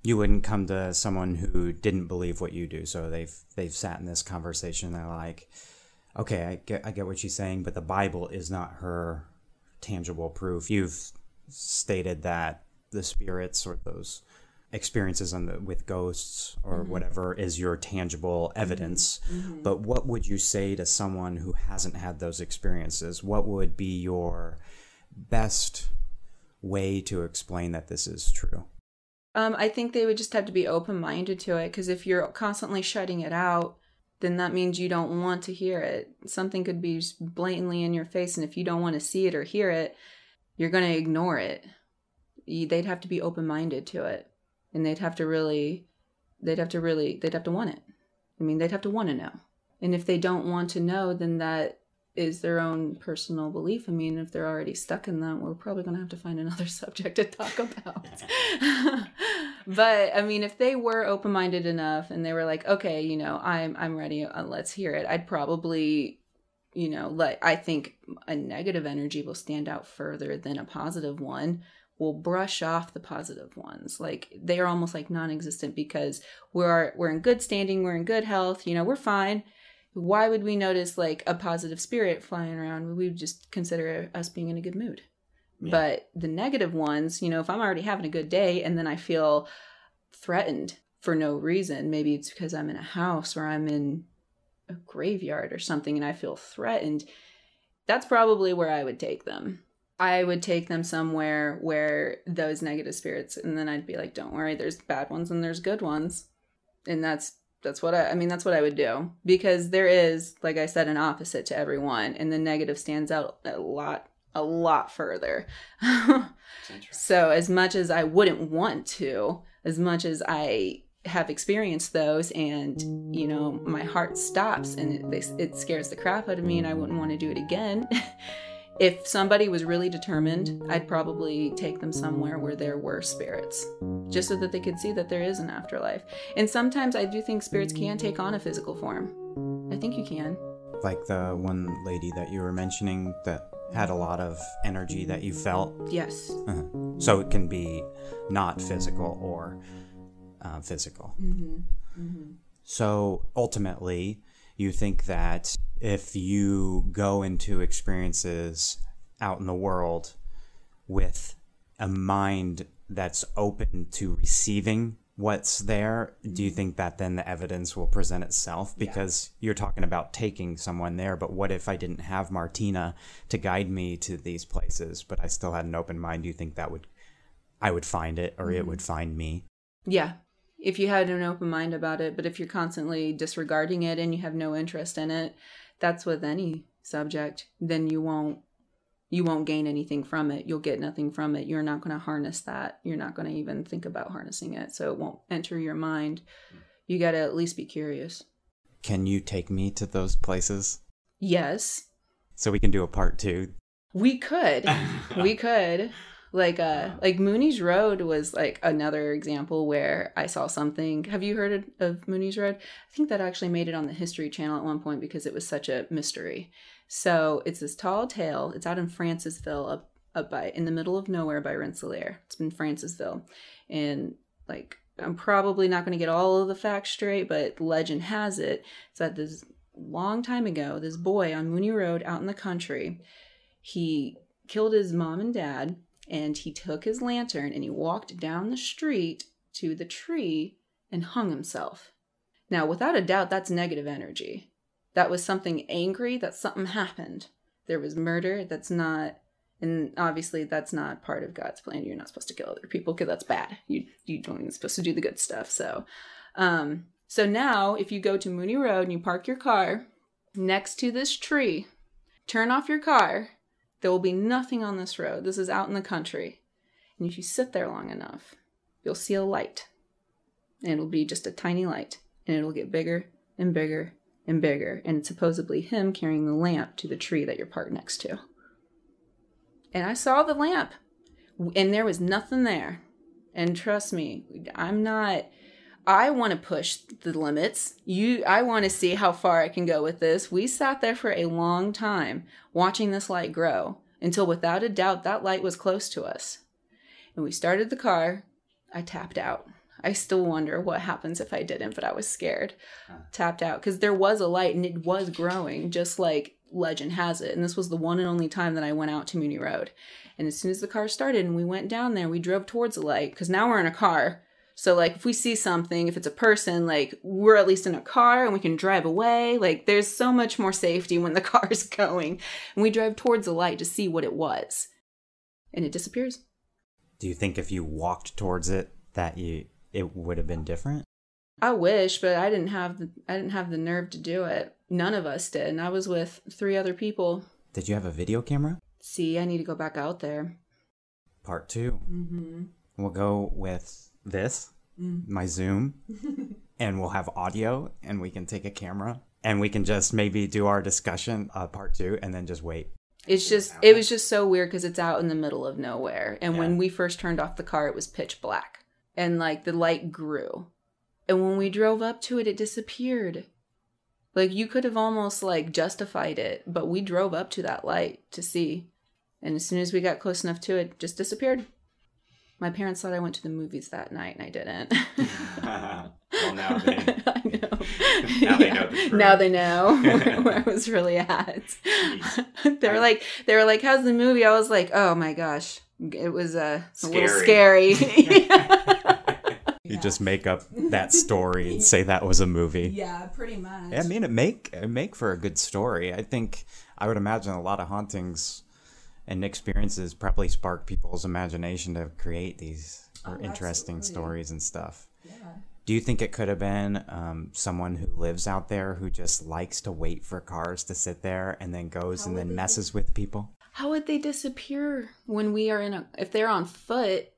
wouldn't come to someone who didn't believe what you do, so they've sat in this conversation, they're like, okay, I get what she's saying, but the Bible is not her tangible proof. You've stated that the spirits or those experiences with ghosts or whatever is your tangible evidence. But what would you say to someone who hasn't had those experiences? What would be your best way to explain that this is true? I think they would just have to be open-minded to it, because if you're constantly shutting it out, then that means you don't want to hear it. Something could be just blatantly in your face, and if you don't want to see it or hear it, you're going to ignore it. They'd have to be open-minded to it, and they'd have to want it. I mean, they'd have to want to know. And if they don't want to know, then that is their own personal belief. I mean, if they're already stuck in that, we're probably going to have to find another subject to talk about. But I mean, if they were open-minded enough and they were like, okay, I'm ready, let's hear it, I'd probably, I think a negative energy will stand out further than a positive one. We'll brush off the positive ones. Like they are almost like non-existent, because we're in good standing, we're in good health, we're fine. Why would we notice like a positive spirit flying around? We would just consider us being in a good mood. Yeah. But the negative ones, if I'm already having a good day and then I feel threatened for no reason, maybe it's because I'm in a house or I'm in a graveyard or something and I feel threatened, that's probably where I would take them. I would take them somewhere where those negative spirits, and then I'd be like, don't worry, there's bad ones and there's good ones. And that's That's what that's what I would do, because there is, like I said, an opposite to everyone, and the negative stands out a lot further. So as much as I wouldn't want to, as much as I have experienced those, and my heart stops and it scares the crap out of me, and I wouldn't want to do it again. If somebody was really determined, I'd probably take them somewhere where there were spirits, just so that they could see that there is an afterlife. And sometimes I do think spirits can take on a physical form. I think you can. Like the one lady that you were mentioning that had a lot of energy that you felt? Yes. So it can be not physical or physical. So ultimately, you think that if you go into experiences out in the world with a mind that's open to receiving what's there, do you think that then the evidence will present itself? Because you're talking about taking someone there, but what if I didn't have Martina to guide me to these places, but I still had an open mind? Do you think that I would find it, or it would find me? Yeah. If you had an open mind about it, but if you're constantly disregarding it and you have no interest in it, that's with any subject, then you won't gain anything from it. You'll get nothing from it. You're not going to harness that. You're not going to even think about harnessing it. So it won't enter your mind. You got to at least be curious. Can you take me to those places? Yes. So we can do a part 2. We could. We could. Like Mooney's Road was like another example where I saw something. Have you heard of Mooney's Road? I think that actually made it on the History Channel at one point because it was such a mystery. So it's this tall tale. It's out in Francisville, up in the middle of nowhere by Rensselaer. It's in Francisville. And like, I'm probably not going to get all of the facts straight, but legend has it that this long time ago, this boy on Mooney Road out in the country, he killed his mom and dad. And he took his lantern and he walked down the street to the tree and hung himself. Now, without a doubt, that's negative energy. That was something angry, that something happened. There was murder. That's not, and obviously that's not part of God's plan. You're not supposed to kill other people because that's bad. You don't even supposed to do the good stuff. So now if you go to Mooney Road and you park your car next to this tree, turn off your car, there will be nothing on this road. This is out in the country. And if you sit there long enough, you'll see a light. And it'll be just a tiny light. And it'll get bigger and bigger and bigger. And it's supposedly him carrying the lamp to the tree that you're parked next to. And I saw the lamp. And there was nothing there. And trust me, I want to push the limits. I want to see how far I can go with this. We sat there for a long time watching this light grow until without a doubt that light was close to us. And we started the car. I tapped out. I still wonder what happens if I didn't, but I was scared. Tapped out because there was a light and it was growing just like legend has it. And this was the one and only time that I went out to Mooney Road. And as soon as the car started and we went down there, we drove towards the light because now we're in a car. So, like, if we see something, if it's a person, like, we're at least in a car and we can drive away. Like, there's so much more safety when the car's going. And we drive towards the light to see what it was. And it disappears. Do you think if you walked towards it, that it would have been different? I wish, but I didn't have the nerve to do it. None of us did. And I was with 3 other people. Did you have a video camera? See, I need to go back out there. Part 2. Mm-hmm. We'll go with this, my Zoom, and we'll have audio, and we can take a camera, and we can just maybe do our discussion, part 2, and then just wait. It was just so weird because it's out in the middle of nowhere. And when we first turned off the car, it was pitch black. And like the light grew. And when we drove up to it, it disappeared. Like you could have almost like justified it, but we drove up to that light to see. And as soon as we got close enough to it, it just disappeared. My parents thought I went to the movies that night, and I didn't. Well, now they I know. Now they know the truth. Now they know where I was really at. They were like, "How's the movie?" I was like, "Oh my gosh, it was a little scary." You just make up that story and say that was a movie. Yeah, pretty much. I mean, it make for a good story. I would imagine a lot of hauntings and experiences probably spark people's imagination to create these interesting stories and stuff. Yeah. Do you think it could have been someone who lives out there who just likes to wait for cars to sit there and then goes and then messes with people? How would they disappear when we are if they're on foot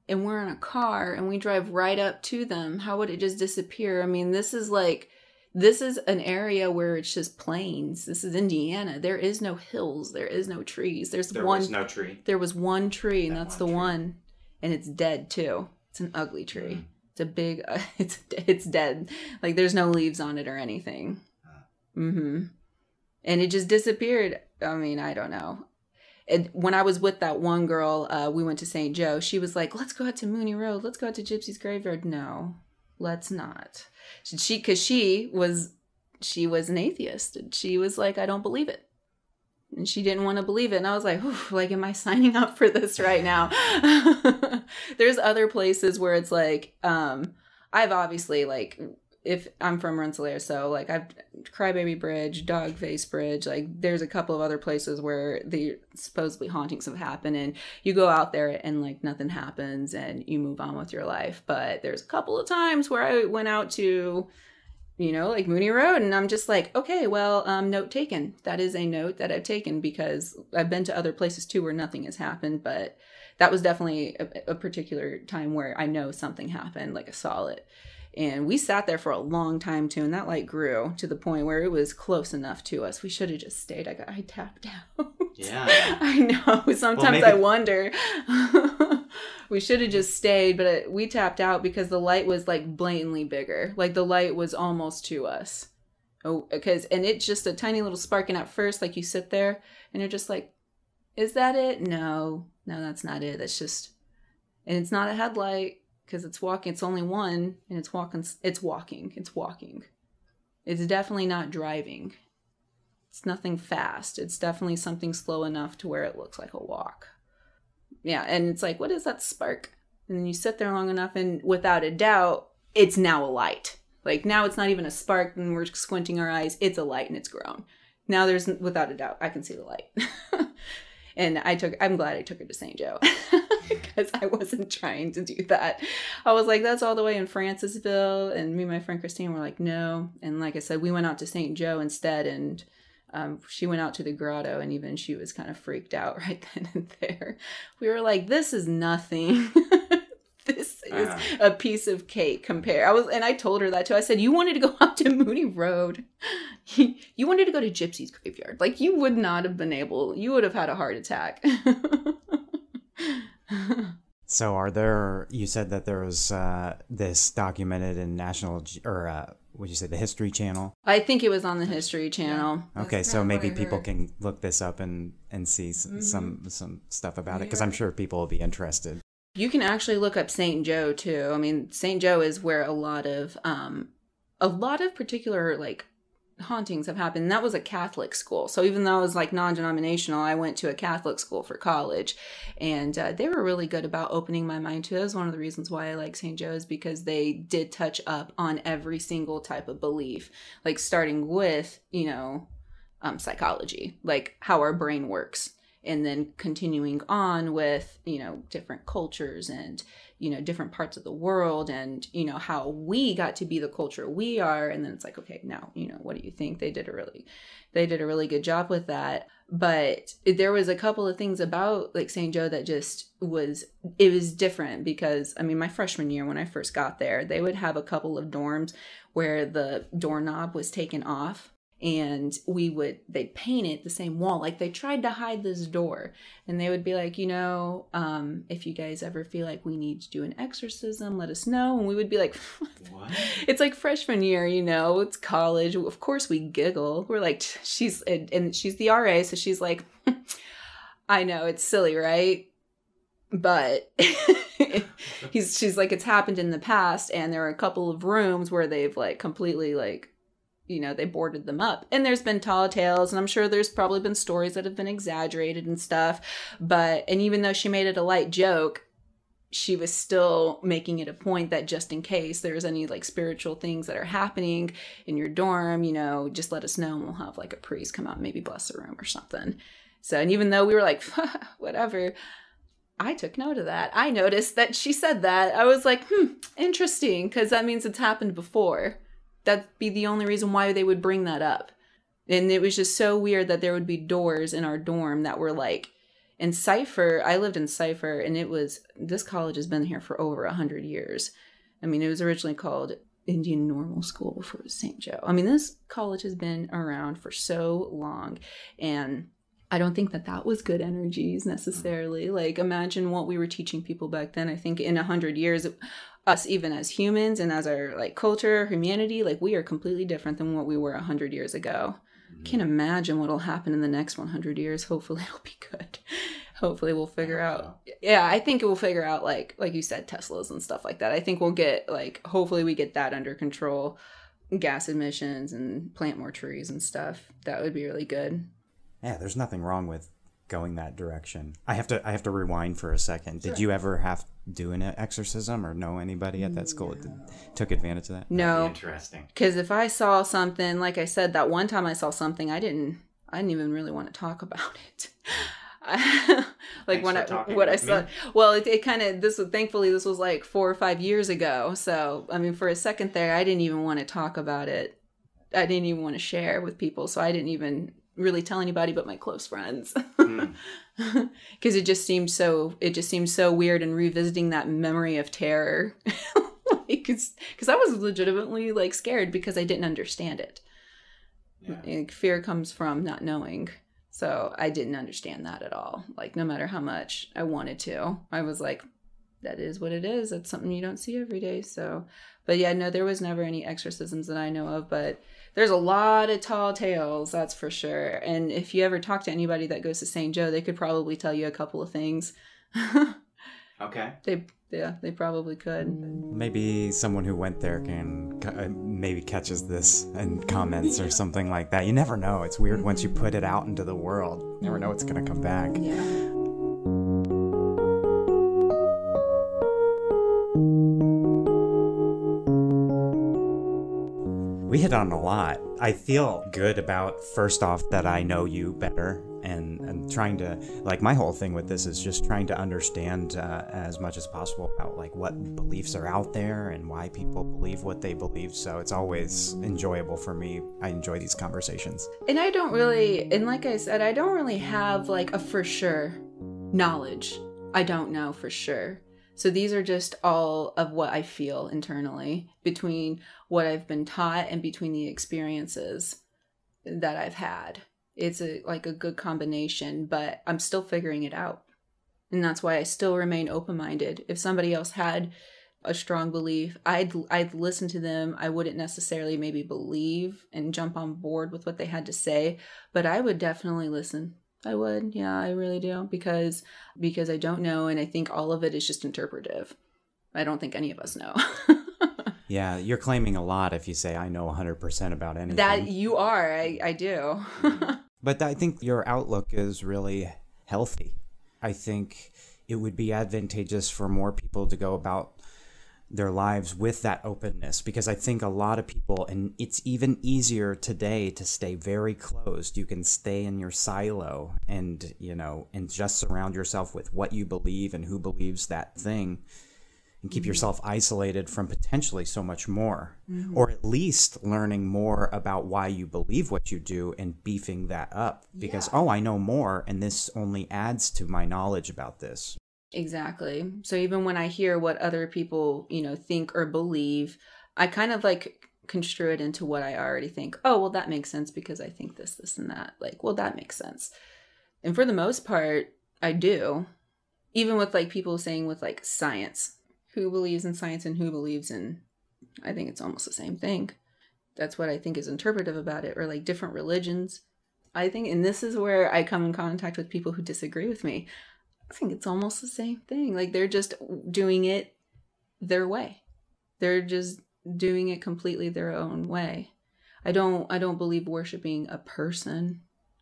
and we're in a car and we drive right up to them? How would it just disappear? I mean, this is an area where it's just plains. This is Indiana. There is no hills. There is no trees. There was no tree. There was one tree, and that's the one. And it's dead, too. It's an ugly tree. It's a big, it's dead. Like, there's no leaves on it or anything. And it just disappeared. I mean, I don't know. And when I was with that one girl, we went to St. Joe. She was like, let's go out to Mooney Road. Let's go out to Gypsy's Graveyard. No, let's not. Because she was an atheist. And she was like, I don't believe it. And she didn't want to believe it. And I was like, like, am I signing up for this right now? There's other places where it's like, I've obviously, like, if I'm from Rensselaer, so, like, I've Crybaby Bridge, Dogface Bridge, like, there's a couple of other places where the supposedly hauntings have happened, and you go out there and, like, nothing happens and you move on with your life. But there's a couple of times where I went out to, you know, like Mooney Road, and I'm just like, okay, well, note taken. That is a note that I've taken, because I've been to other places too where nothing has happened, but that was definitely a particular time where I know something happened, like I saw it. And we sat there for a long time too, and that light grew to the point where it was close enough to us. We should have just stayed. I tapped out. Yeah. I know. Sometimes I wonder. We should have just stayed, but we tapped out because the light was, like, blatantly bigger. Like, the light was almost to us. And it's just a tiny little spark. And at first, like, you sit there and you're just like, is that it? No, that's not it. That's just, and it's not a headlight. Because it's walking, it's only one, and it's walking. It's definitely not driving. It's nothing fast. It's definitely something slow enough to where it looks like a walk. Yeah, and it's like, what is that spark? And then you sit there long enough, and without a doubt, it's now a light. Like, now it's not even a spark, and we're squinting our eyes. It's a light, and it's grown. Now there's, without a doubt, I can see the light. And I'm glad I took her to St. Joe, because I wasn't trying to do that. I was like, that's all the way in Francisville. And me and my friend Christine were like, no. And like I said, we went out to St. Joe instead. And she went out to the grotto, and even she was kind of freaked out right then and there. We were like, this is nothing. This is a piece of cake compared. And I told her that too. I said, you wanted to go out to Mooney Road. You wanted to go to Gypsy's Graveyard. Like, you would not have been able, you would have had a heart attack. So you said that there was this documented in would you say the History Channel? I think it was on the History Channel. Yeah. Okay, so maybe people can look this up and see some stuff about it, because I'm sure people will be interested. You can actually look up St. Joe too. I mean, St. Joe is where a lot of particular, like, hauntings have happened. And that was a Catholic school. So even though it was, like, non-denominational, I went to a Catholic school for college, and they were really good about opening my mind to it. That was one of the reasons why I like St. Joe's, because they did touch up on every single type of belief, like starting with, psychology, like how our brain works. And then continuing on with, different cultures and, different parts of the world, and, how we got to be the culture we are. And then it's like, okay, now, what do you think? They did a really good job with that. But there was a couple of things about, like, St. Joe that just was different, because, I mean, my freshman year when I first got there, they would have a couple of dorms where the doorknob was taken off. And they'd paint it the same wall. Like, they tried to hide this door, and they would be like, if you guys ever feel like we need to do an exorcism, let us know. And we would be like, what? It's like freshman year, it's college. Of course we giggle. We're like, she's the RA. So she's like, I know it's silly, right? But she's like, it's happened in the past. And there are a couple of rooms where they've, like, completely, like, they boarded them up. And there's been tall tales, and I'm sure there's probably been stories that have been exaggerated and stuff. And even though she made it a light joke, she was still making it a point that just in case there's any, like, spiritual things that are happening in your dorm, just let us know, and we'll have, like, a priest come out and maybe bless the room or something. So, and even though we were like, whatever, I took note of that. I noticed that she said that. I was like, interesting, because that means it's happened before. That'd be the only reason why they would bring that up. And it was just so weird that there would be doors in our dorm that were like, in Cypher, I lived in Cypher, and this college has been here for over 100 years. I mean, it was originally called Indian Normal School before it was St. Joe. I mean, this college has been around for so long, and I don't think that was good energies necessarily. Like, imagine what we were teaching people back then. I think in 100 years, us even as humans and as our like culture, humanity, like we are completely different than what we were 100 years ago. Can't imagine what'll happen in the next 100 years. Hopefully it'll be good. Hopefully we'll figure out. Yeah, I think it will figure out like you said, Teslas and stuff like that. I think we'll get hopefully we get that under control. Gas emissions and plant more trees and stuff. That would be really good. Yeah, there's nothing wrong with going that direction. I have to rewind for a second. Sure. Did you ever have to do an exorcism or know anybody at that school that took advantage of that? No. Interesting. Because if I saw something, like I said, that one time I saw something, I didn't even really want to talk about it. Like when I saw, well, it kind of, thankfully this was like 4 or 5 years ago. So, I mean, for a second there, I didn't even want to talk about it. I didn't even want to share with people. So I didn't even really tell anybody but my close friends. Because it just seemed so weird, and revisiting that memory of terror. Because I was legitimately like scared because I didn't understand it. Yeah. Like, fear comes from not knowing. So I didn't understand that at all. Like, no matter how much I wanted to, I was like, that is what it is. That's something you don't see every day. So, but yeah, no, there was never any exorcisms that I know of, but there's a lot of tall tales, that's for sure. And if you ever talk to anybody that goes to St. Joe, they could probably tell you a couple of things. Okay. They probably could. Maybe someone who went there can maybe catches this and comments or something like that. You never know. It's weird once you put it out into the world. You never know what's going to come back. Yeah. We hit on a lot. I feel good about, first off, that I know you better, and trying to, like, my whole thing with this is just trying to understand as much as possible about like what beliefs are out there and why people believe what they believe. So it's always enjoyable for me. I enjoy these conversations. And like I said, I don't really have like a for sure knowledge. I don't know for sure. So these are just all of what I feel internally between what I've been taught and between the experiences that I've had. It's a good combination, but I'm still figuring it out. And that's why I still remain open-minded. If somebody else had a strong belief, I'd listen to them. I wouldn't necessarily maybe believe and jump on board with what they had to say, but I would definitely listen. I would. Yeah, I really do. Because I don't know, and I think all of it is just interpretive. I don't think any of us know. Yeah, you're claiming a lot if you say I know 100% about anything. That you are. I do. But I think your outlook is really healthy. I think it would be advantageous for more people to go about their lives with that openness, because I think a lot of people, and it's even easier today to stay very closed. You can stay in your silo and, and just surround yourself with what you believe and who believes that thing, and keep yourself isolated from potentially so much more, or at least learning more about why you believe what you do and beefing that up because, I know more, and this only adds to my knowledge about this. Exactly. So even when I hear what other people, think or believe, I kind of like construe it into what I already think. Oh, well, that makes sense because I think this, and that. Like, well, that makes sense. And for the most part, I do. Even with like people saying with like science, who believes in science and who believes in, I think it's almost the same thing. That's what I think is interpretive about it, or like different religions. I think, and this is where I come in contact with people who disagree with me. I think it's almost the same thing. Like, they're just doing it their way. They're just doing it completely their own way. I don't believe worshiping a person.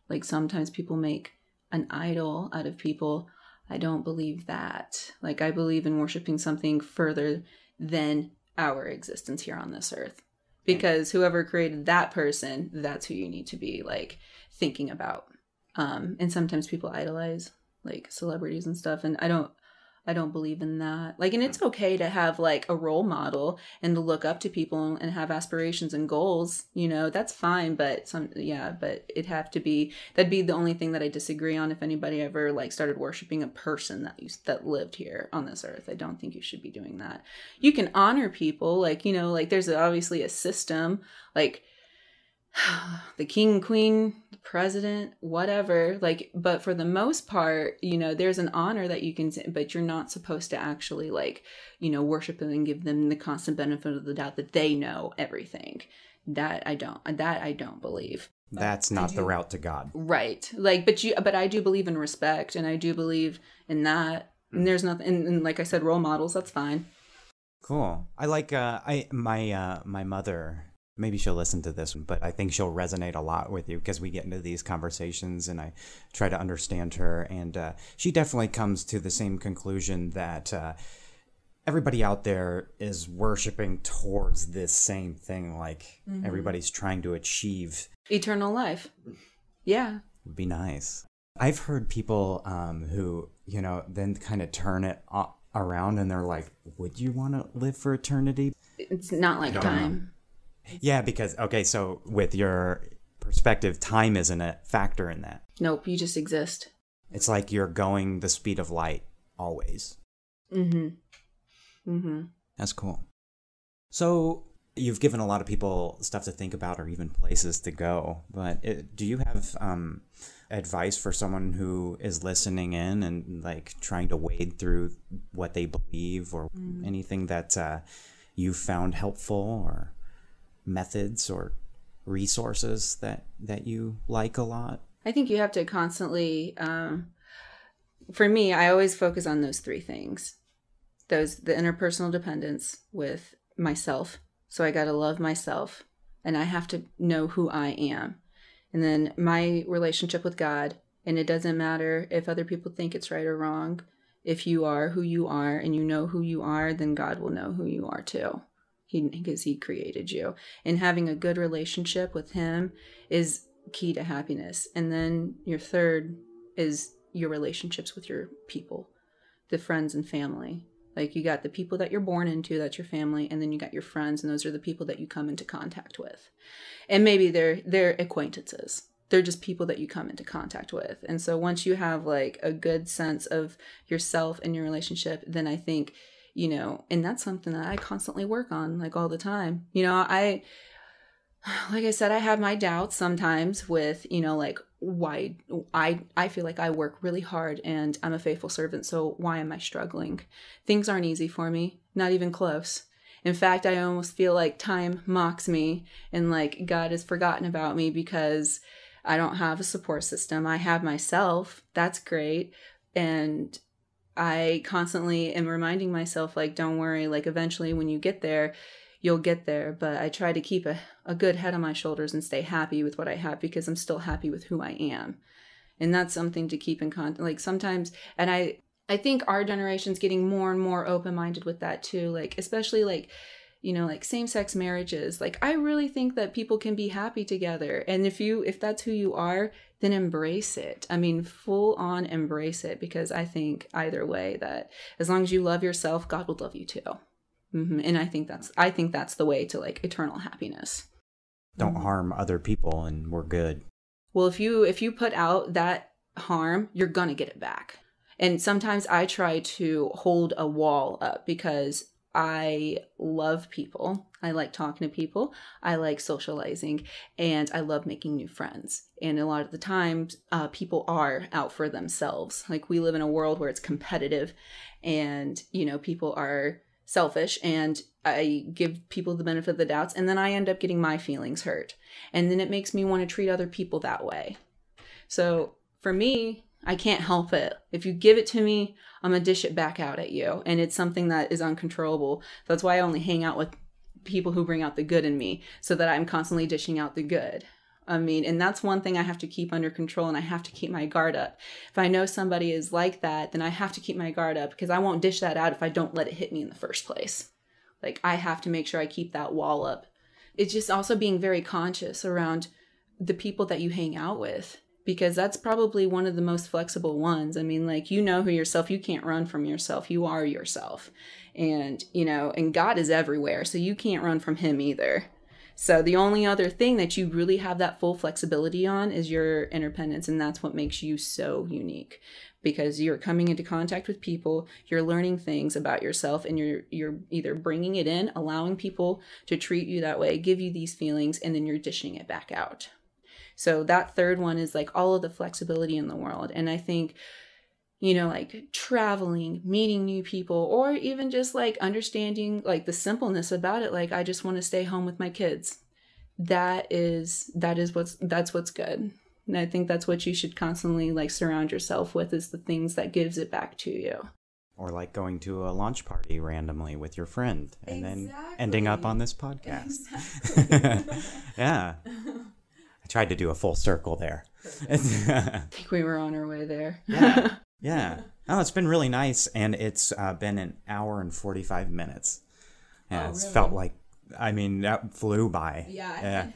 Like, sometimes people make an idol out of people. I don't believe that. Like, I believe in worshiping something further than our existence here on this earth. Because whoever created that person, that's who you need to be, like, thinking about. And sometimes people idolize, like, celebrities and stuff. And I don't I don't believe in that. Like, and it's okay to have like a role model and to look up to people and have aspirations and goals, you know, that's fine. But but it'd have to be, that'd be the only thing that I disagree on. If anybody ever like started worshiping a person that lived here on this earth, I don't think you should be doing that. You can honor people, like, you know, like there's obviously a system, like the king, queen, the president, whatever, like, but for the most part, you know, there's an honor that you can, but you're not supposed to actually like, you know, worship them and give them the constant benefit of the doubt that they know everything. That I don't believe. That's not the route to God. Right. Like, but I do believe in respect, and I do believe in that. And there's nothing, and like I said, role models, that's fine. Cool. I like, my mother, maybe she'll listen to this, but I think she'll resonate a lot with you because we get into these conversations and I try to understand her. And she definitely comes to the same conclusion that everybody out there is worshiping towards this same thing. Like everybody's trying to achieve eternal life. Yeah. Would be nice. I've heard people who, you know, then kind of turn it around and they're like, would you want to live for eternity? It's not like time. Yeah, because, okay, so with your perspective, time isn't a factor in that. Nope, you just exist. It's like you're going the speed of light always. That's cool. So you've given a lot of people stuff to think about or even places to go, but do you have advice for someone who is listening in and like trying to wade through what they believe or anything that you found helpful, or methods or resources that you like a lot? I think you have to constantly, for me, I always focus on those three things. The interpersonal dependence with myself. So I got to love myself and I have to know who I am. And then my relationship with God, and it doesn't matter if other people think it's right or wrong. If you are who you are and you know who you are, then God will know who you are too. Because he created you. And having a good relationship with him is key to happiness. And then your third is your relationships with your people, the friends and family. Like, you got the people that you're born into, that's your family, and then you got your friends, and those are the people that you come into contact with. And maybe they're acquaintances. They're just people that you come into contact with. And so once you have like a good sense of yourself and your relationship, then I think, you know, and that's something that I constantly work on, like, all the time. You know, like I said, I have my doubts sometimes with, you know, like, why I feel like I work really hard and I'm a faithful servant. So why am I struggling? Things aren't easy for me, not even close. In fact, I almost feel like time mocks me and like God has forgotten about me because I don't have a support system. I have myself. That's great. And I constantly am reminding myself, like, don't worry, like, eventually when you get there, you'll get there. But I try to keep a good head on my shoulders and stay happy with what I have because I'm still happy with who I am. And that's something to keep in contact. Like, sometimes, and I think our generation's getting more and more open-minded with that too. Like, especially like, you know, like same-sex marriages. Like, I really think that people can be happy together. And if that's who you are, then embrace it. I mean, full on embrace it, because I think either way that as long as you love yourself, God will love you too. And I think that's the way to like eternal happiness. Don't harm other people and we're good. Well, if you put out that harm, you're going to get it back. And sometimes I try to hold a wall up because I love people. I like talking to people. I like socializing, and I love making new friends. And a lot of the times, people are out for themselves. Like, we live in a world where it's competitive, and, you know, people are selfish, and I give people the benefit of the doubts, and then I end up getting my feelings hurt. And then it makes me want to treat other people that way. So for me, I can't help it. If you give it to me, I'm going to dish it back out at you. And it's something that is uncontrollable. That's why I only hang out with people who bring out the good in me, so that I'm constantly dishing out the good. I mean, and that's one thing I have to keep under control, and I have to keep my guard up. If I know somebody is like that, then I have to keep my guard up, because I won't dish that out if I don't let it hit me in the first place. Like, I have to make sure I keep that wall up. It's just also being very conscious around the people that you hang out with. because that's probably one of the most flexible ones. I mean, like, you know who yourself, you can't run from yourself. You are yourself. And, you know, and God is everywhere, so you can't run from him either. So the only other thing that you really have that full flexibility on is your independence. And that's what makes you so unique, because you're coming into contact with people, you're learning things about yourself, and you're either bringing it in, allowing people to treat you that way, give you these feelings, and then you're dishing it back out. So that third one is like all of the flexibility in the world. And I think, you know, like traveling, meeting new people, or even just like understanding like the simpleness about it. Like, I just want to stay home with my kids. That's what's good. And I think that's what you should constantly like surround yourself with, is the things that gives it back to you. Or like going to a launch party randomly with your friend and then ending up on this podcast. Exactly. Yeah. I tried to do a full circle there. I think we were on our way there. Yeah. Yeah. Oh, it's been really nice. And it's been an hour and 45 minutes. Yeah, it's really felt like, I mean, that flew by. Yeah.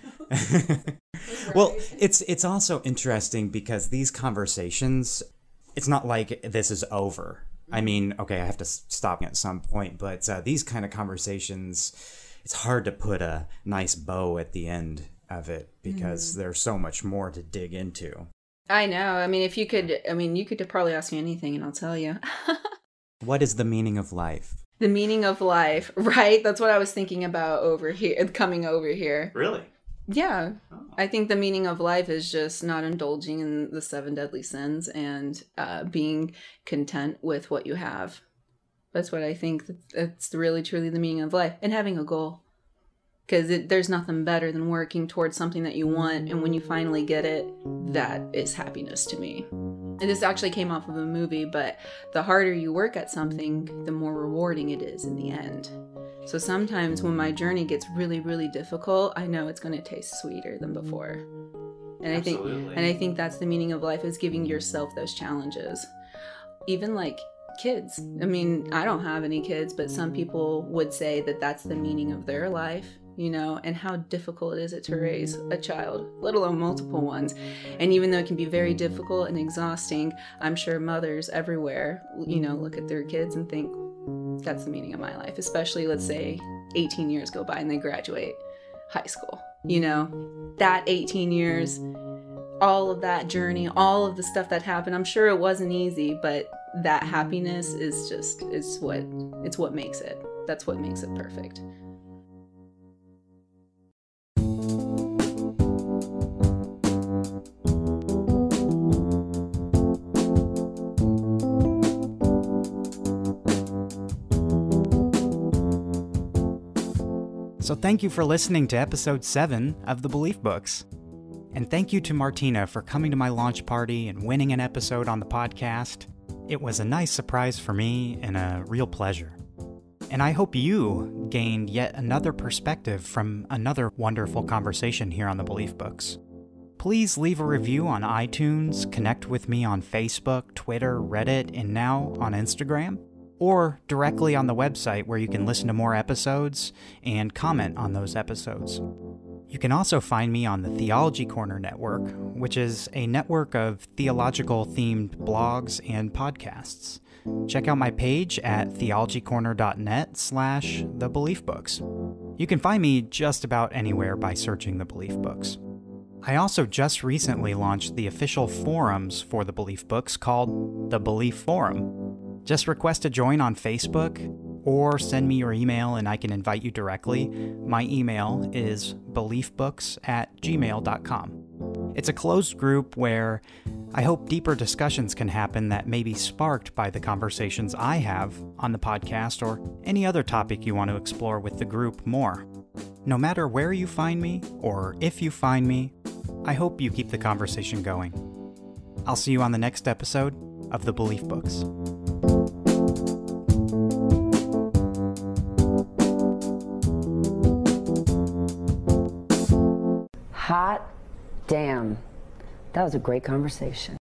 Well, it's also interesting because these conversations, it's not like this is over. I mean, okay, I have to stop at some point, but these kind of conversations, it's hard to put a nice bow at the end of it because there's so much more to dig into. I know. I mean, you could probably ask me anything and I'll tell you. What is the meaning of life? The meaning of life, right? That's what I was thinking about coming over here. Really? Yeah. Oh. I think the meaning of life is just not indulging in the 7 deadly sins and being content with what you have. That's what I think. That's really, truly the meaning of life. And having a goal. Because there's nothing better than working towards something that you want. And when you finally get it, that is happiness to me. And this actually came off of a movie, but the harder you work at something, the more rewarding it is in the end. So sometimes when my journey gets really, really difficult, I know it's going to taste sweeter than before. And I think that's the meaning of life, is giving yourself those challenges. Even like kids. I mean, I don't have any kids, but some people would say that that's the meaning of their life, you know, and how difficult is it to raise a child, let alone multiple ones. And even though it can be very difficult and exhausting, I'm sure mothers everywhere, you know, look at their kids and think, that's the meaning of my life. Especially, let's say 18 years go by and they graduate high school, you know, that 18 years, all of that journey, all of the stuff that happened. I'm sure it wasn't easy, but that happiness is what makes it. That's what makes it perfect. So thank you for listening to episode 7 of The Belief Books. And thank you to Martina for coming to my launch party and winning an episode on the podcast. It was a nice surprise for me and a real pleasure. And I hope you gained yet another perspective from another wonderful conversation here on The Belief Books. Please leave a review on iTunes, connect with me on Facebook, Twitter, Reddit, and now on Instagram, or directly on the website where you can listen to more episodes and comment on those episodes. You can also find me on the Theology Corner Network, which is a network of theological-themed blogs and podcasts. Check out my page at theologycorner.net/thebeliefbooks. You can find me just about anywhere by searching The Belief Books. I also just recently launched the official forums for The Belief Books called The Belief Forum. Just request to join on Facebook or send me your email and I can invite you directly. My email is beliefbooks@gmail.com. It's a closed group where I hope deeper discussions can happen that may be sparked by the conversations I have on the podcast or any other topic you want to explore with the group more. No matter where you find me or if you find me, I hope you keep the conversation going. I'll see you on the next episode of The Belief Books. Hot damn. That was a great conversation.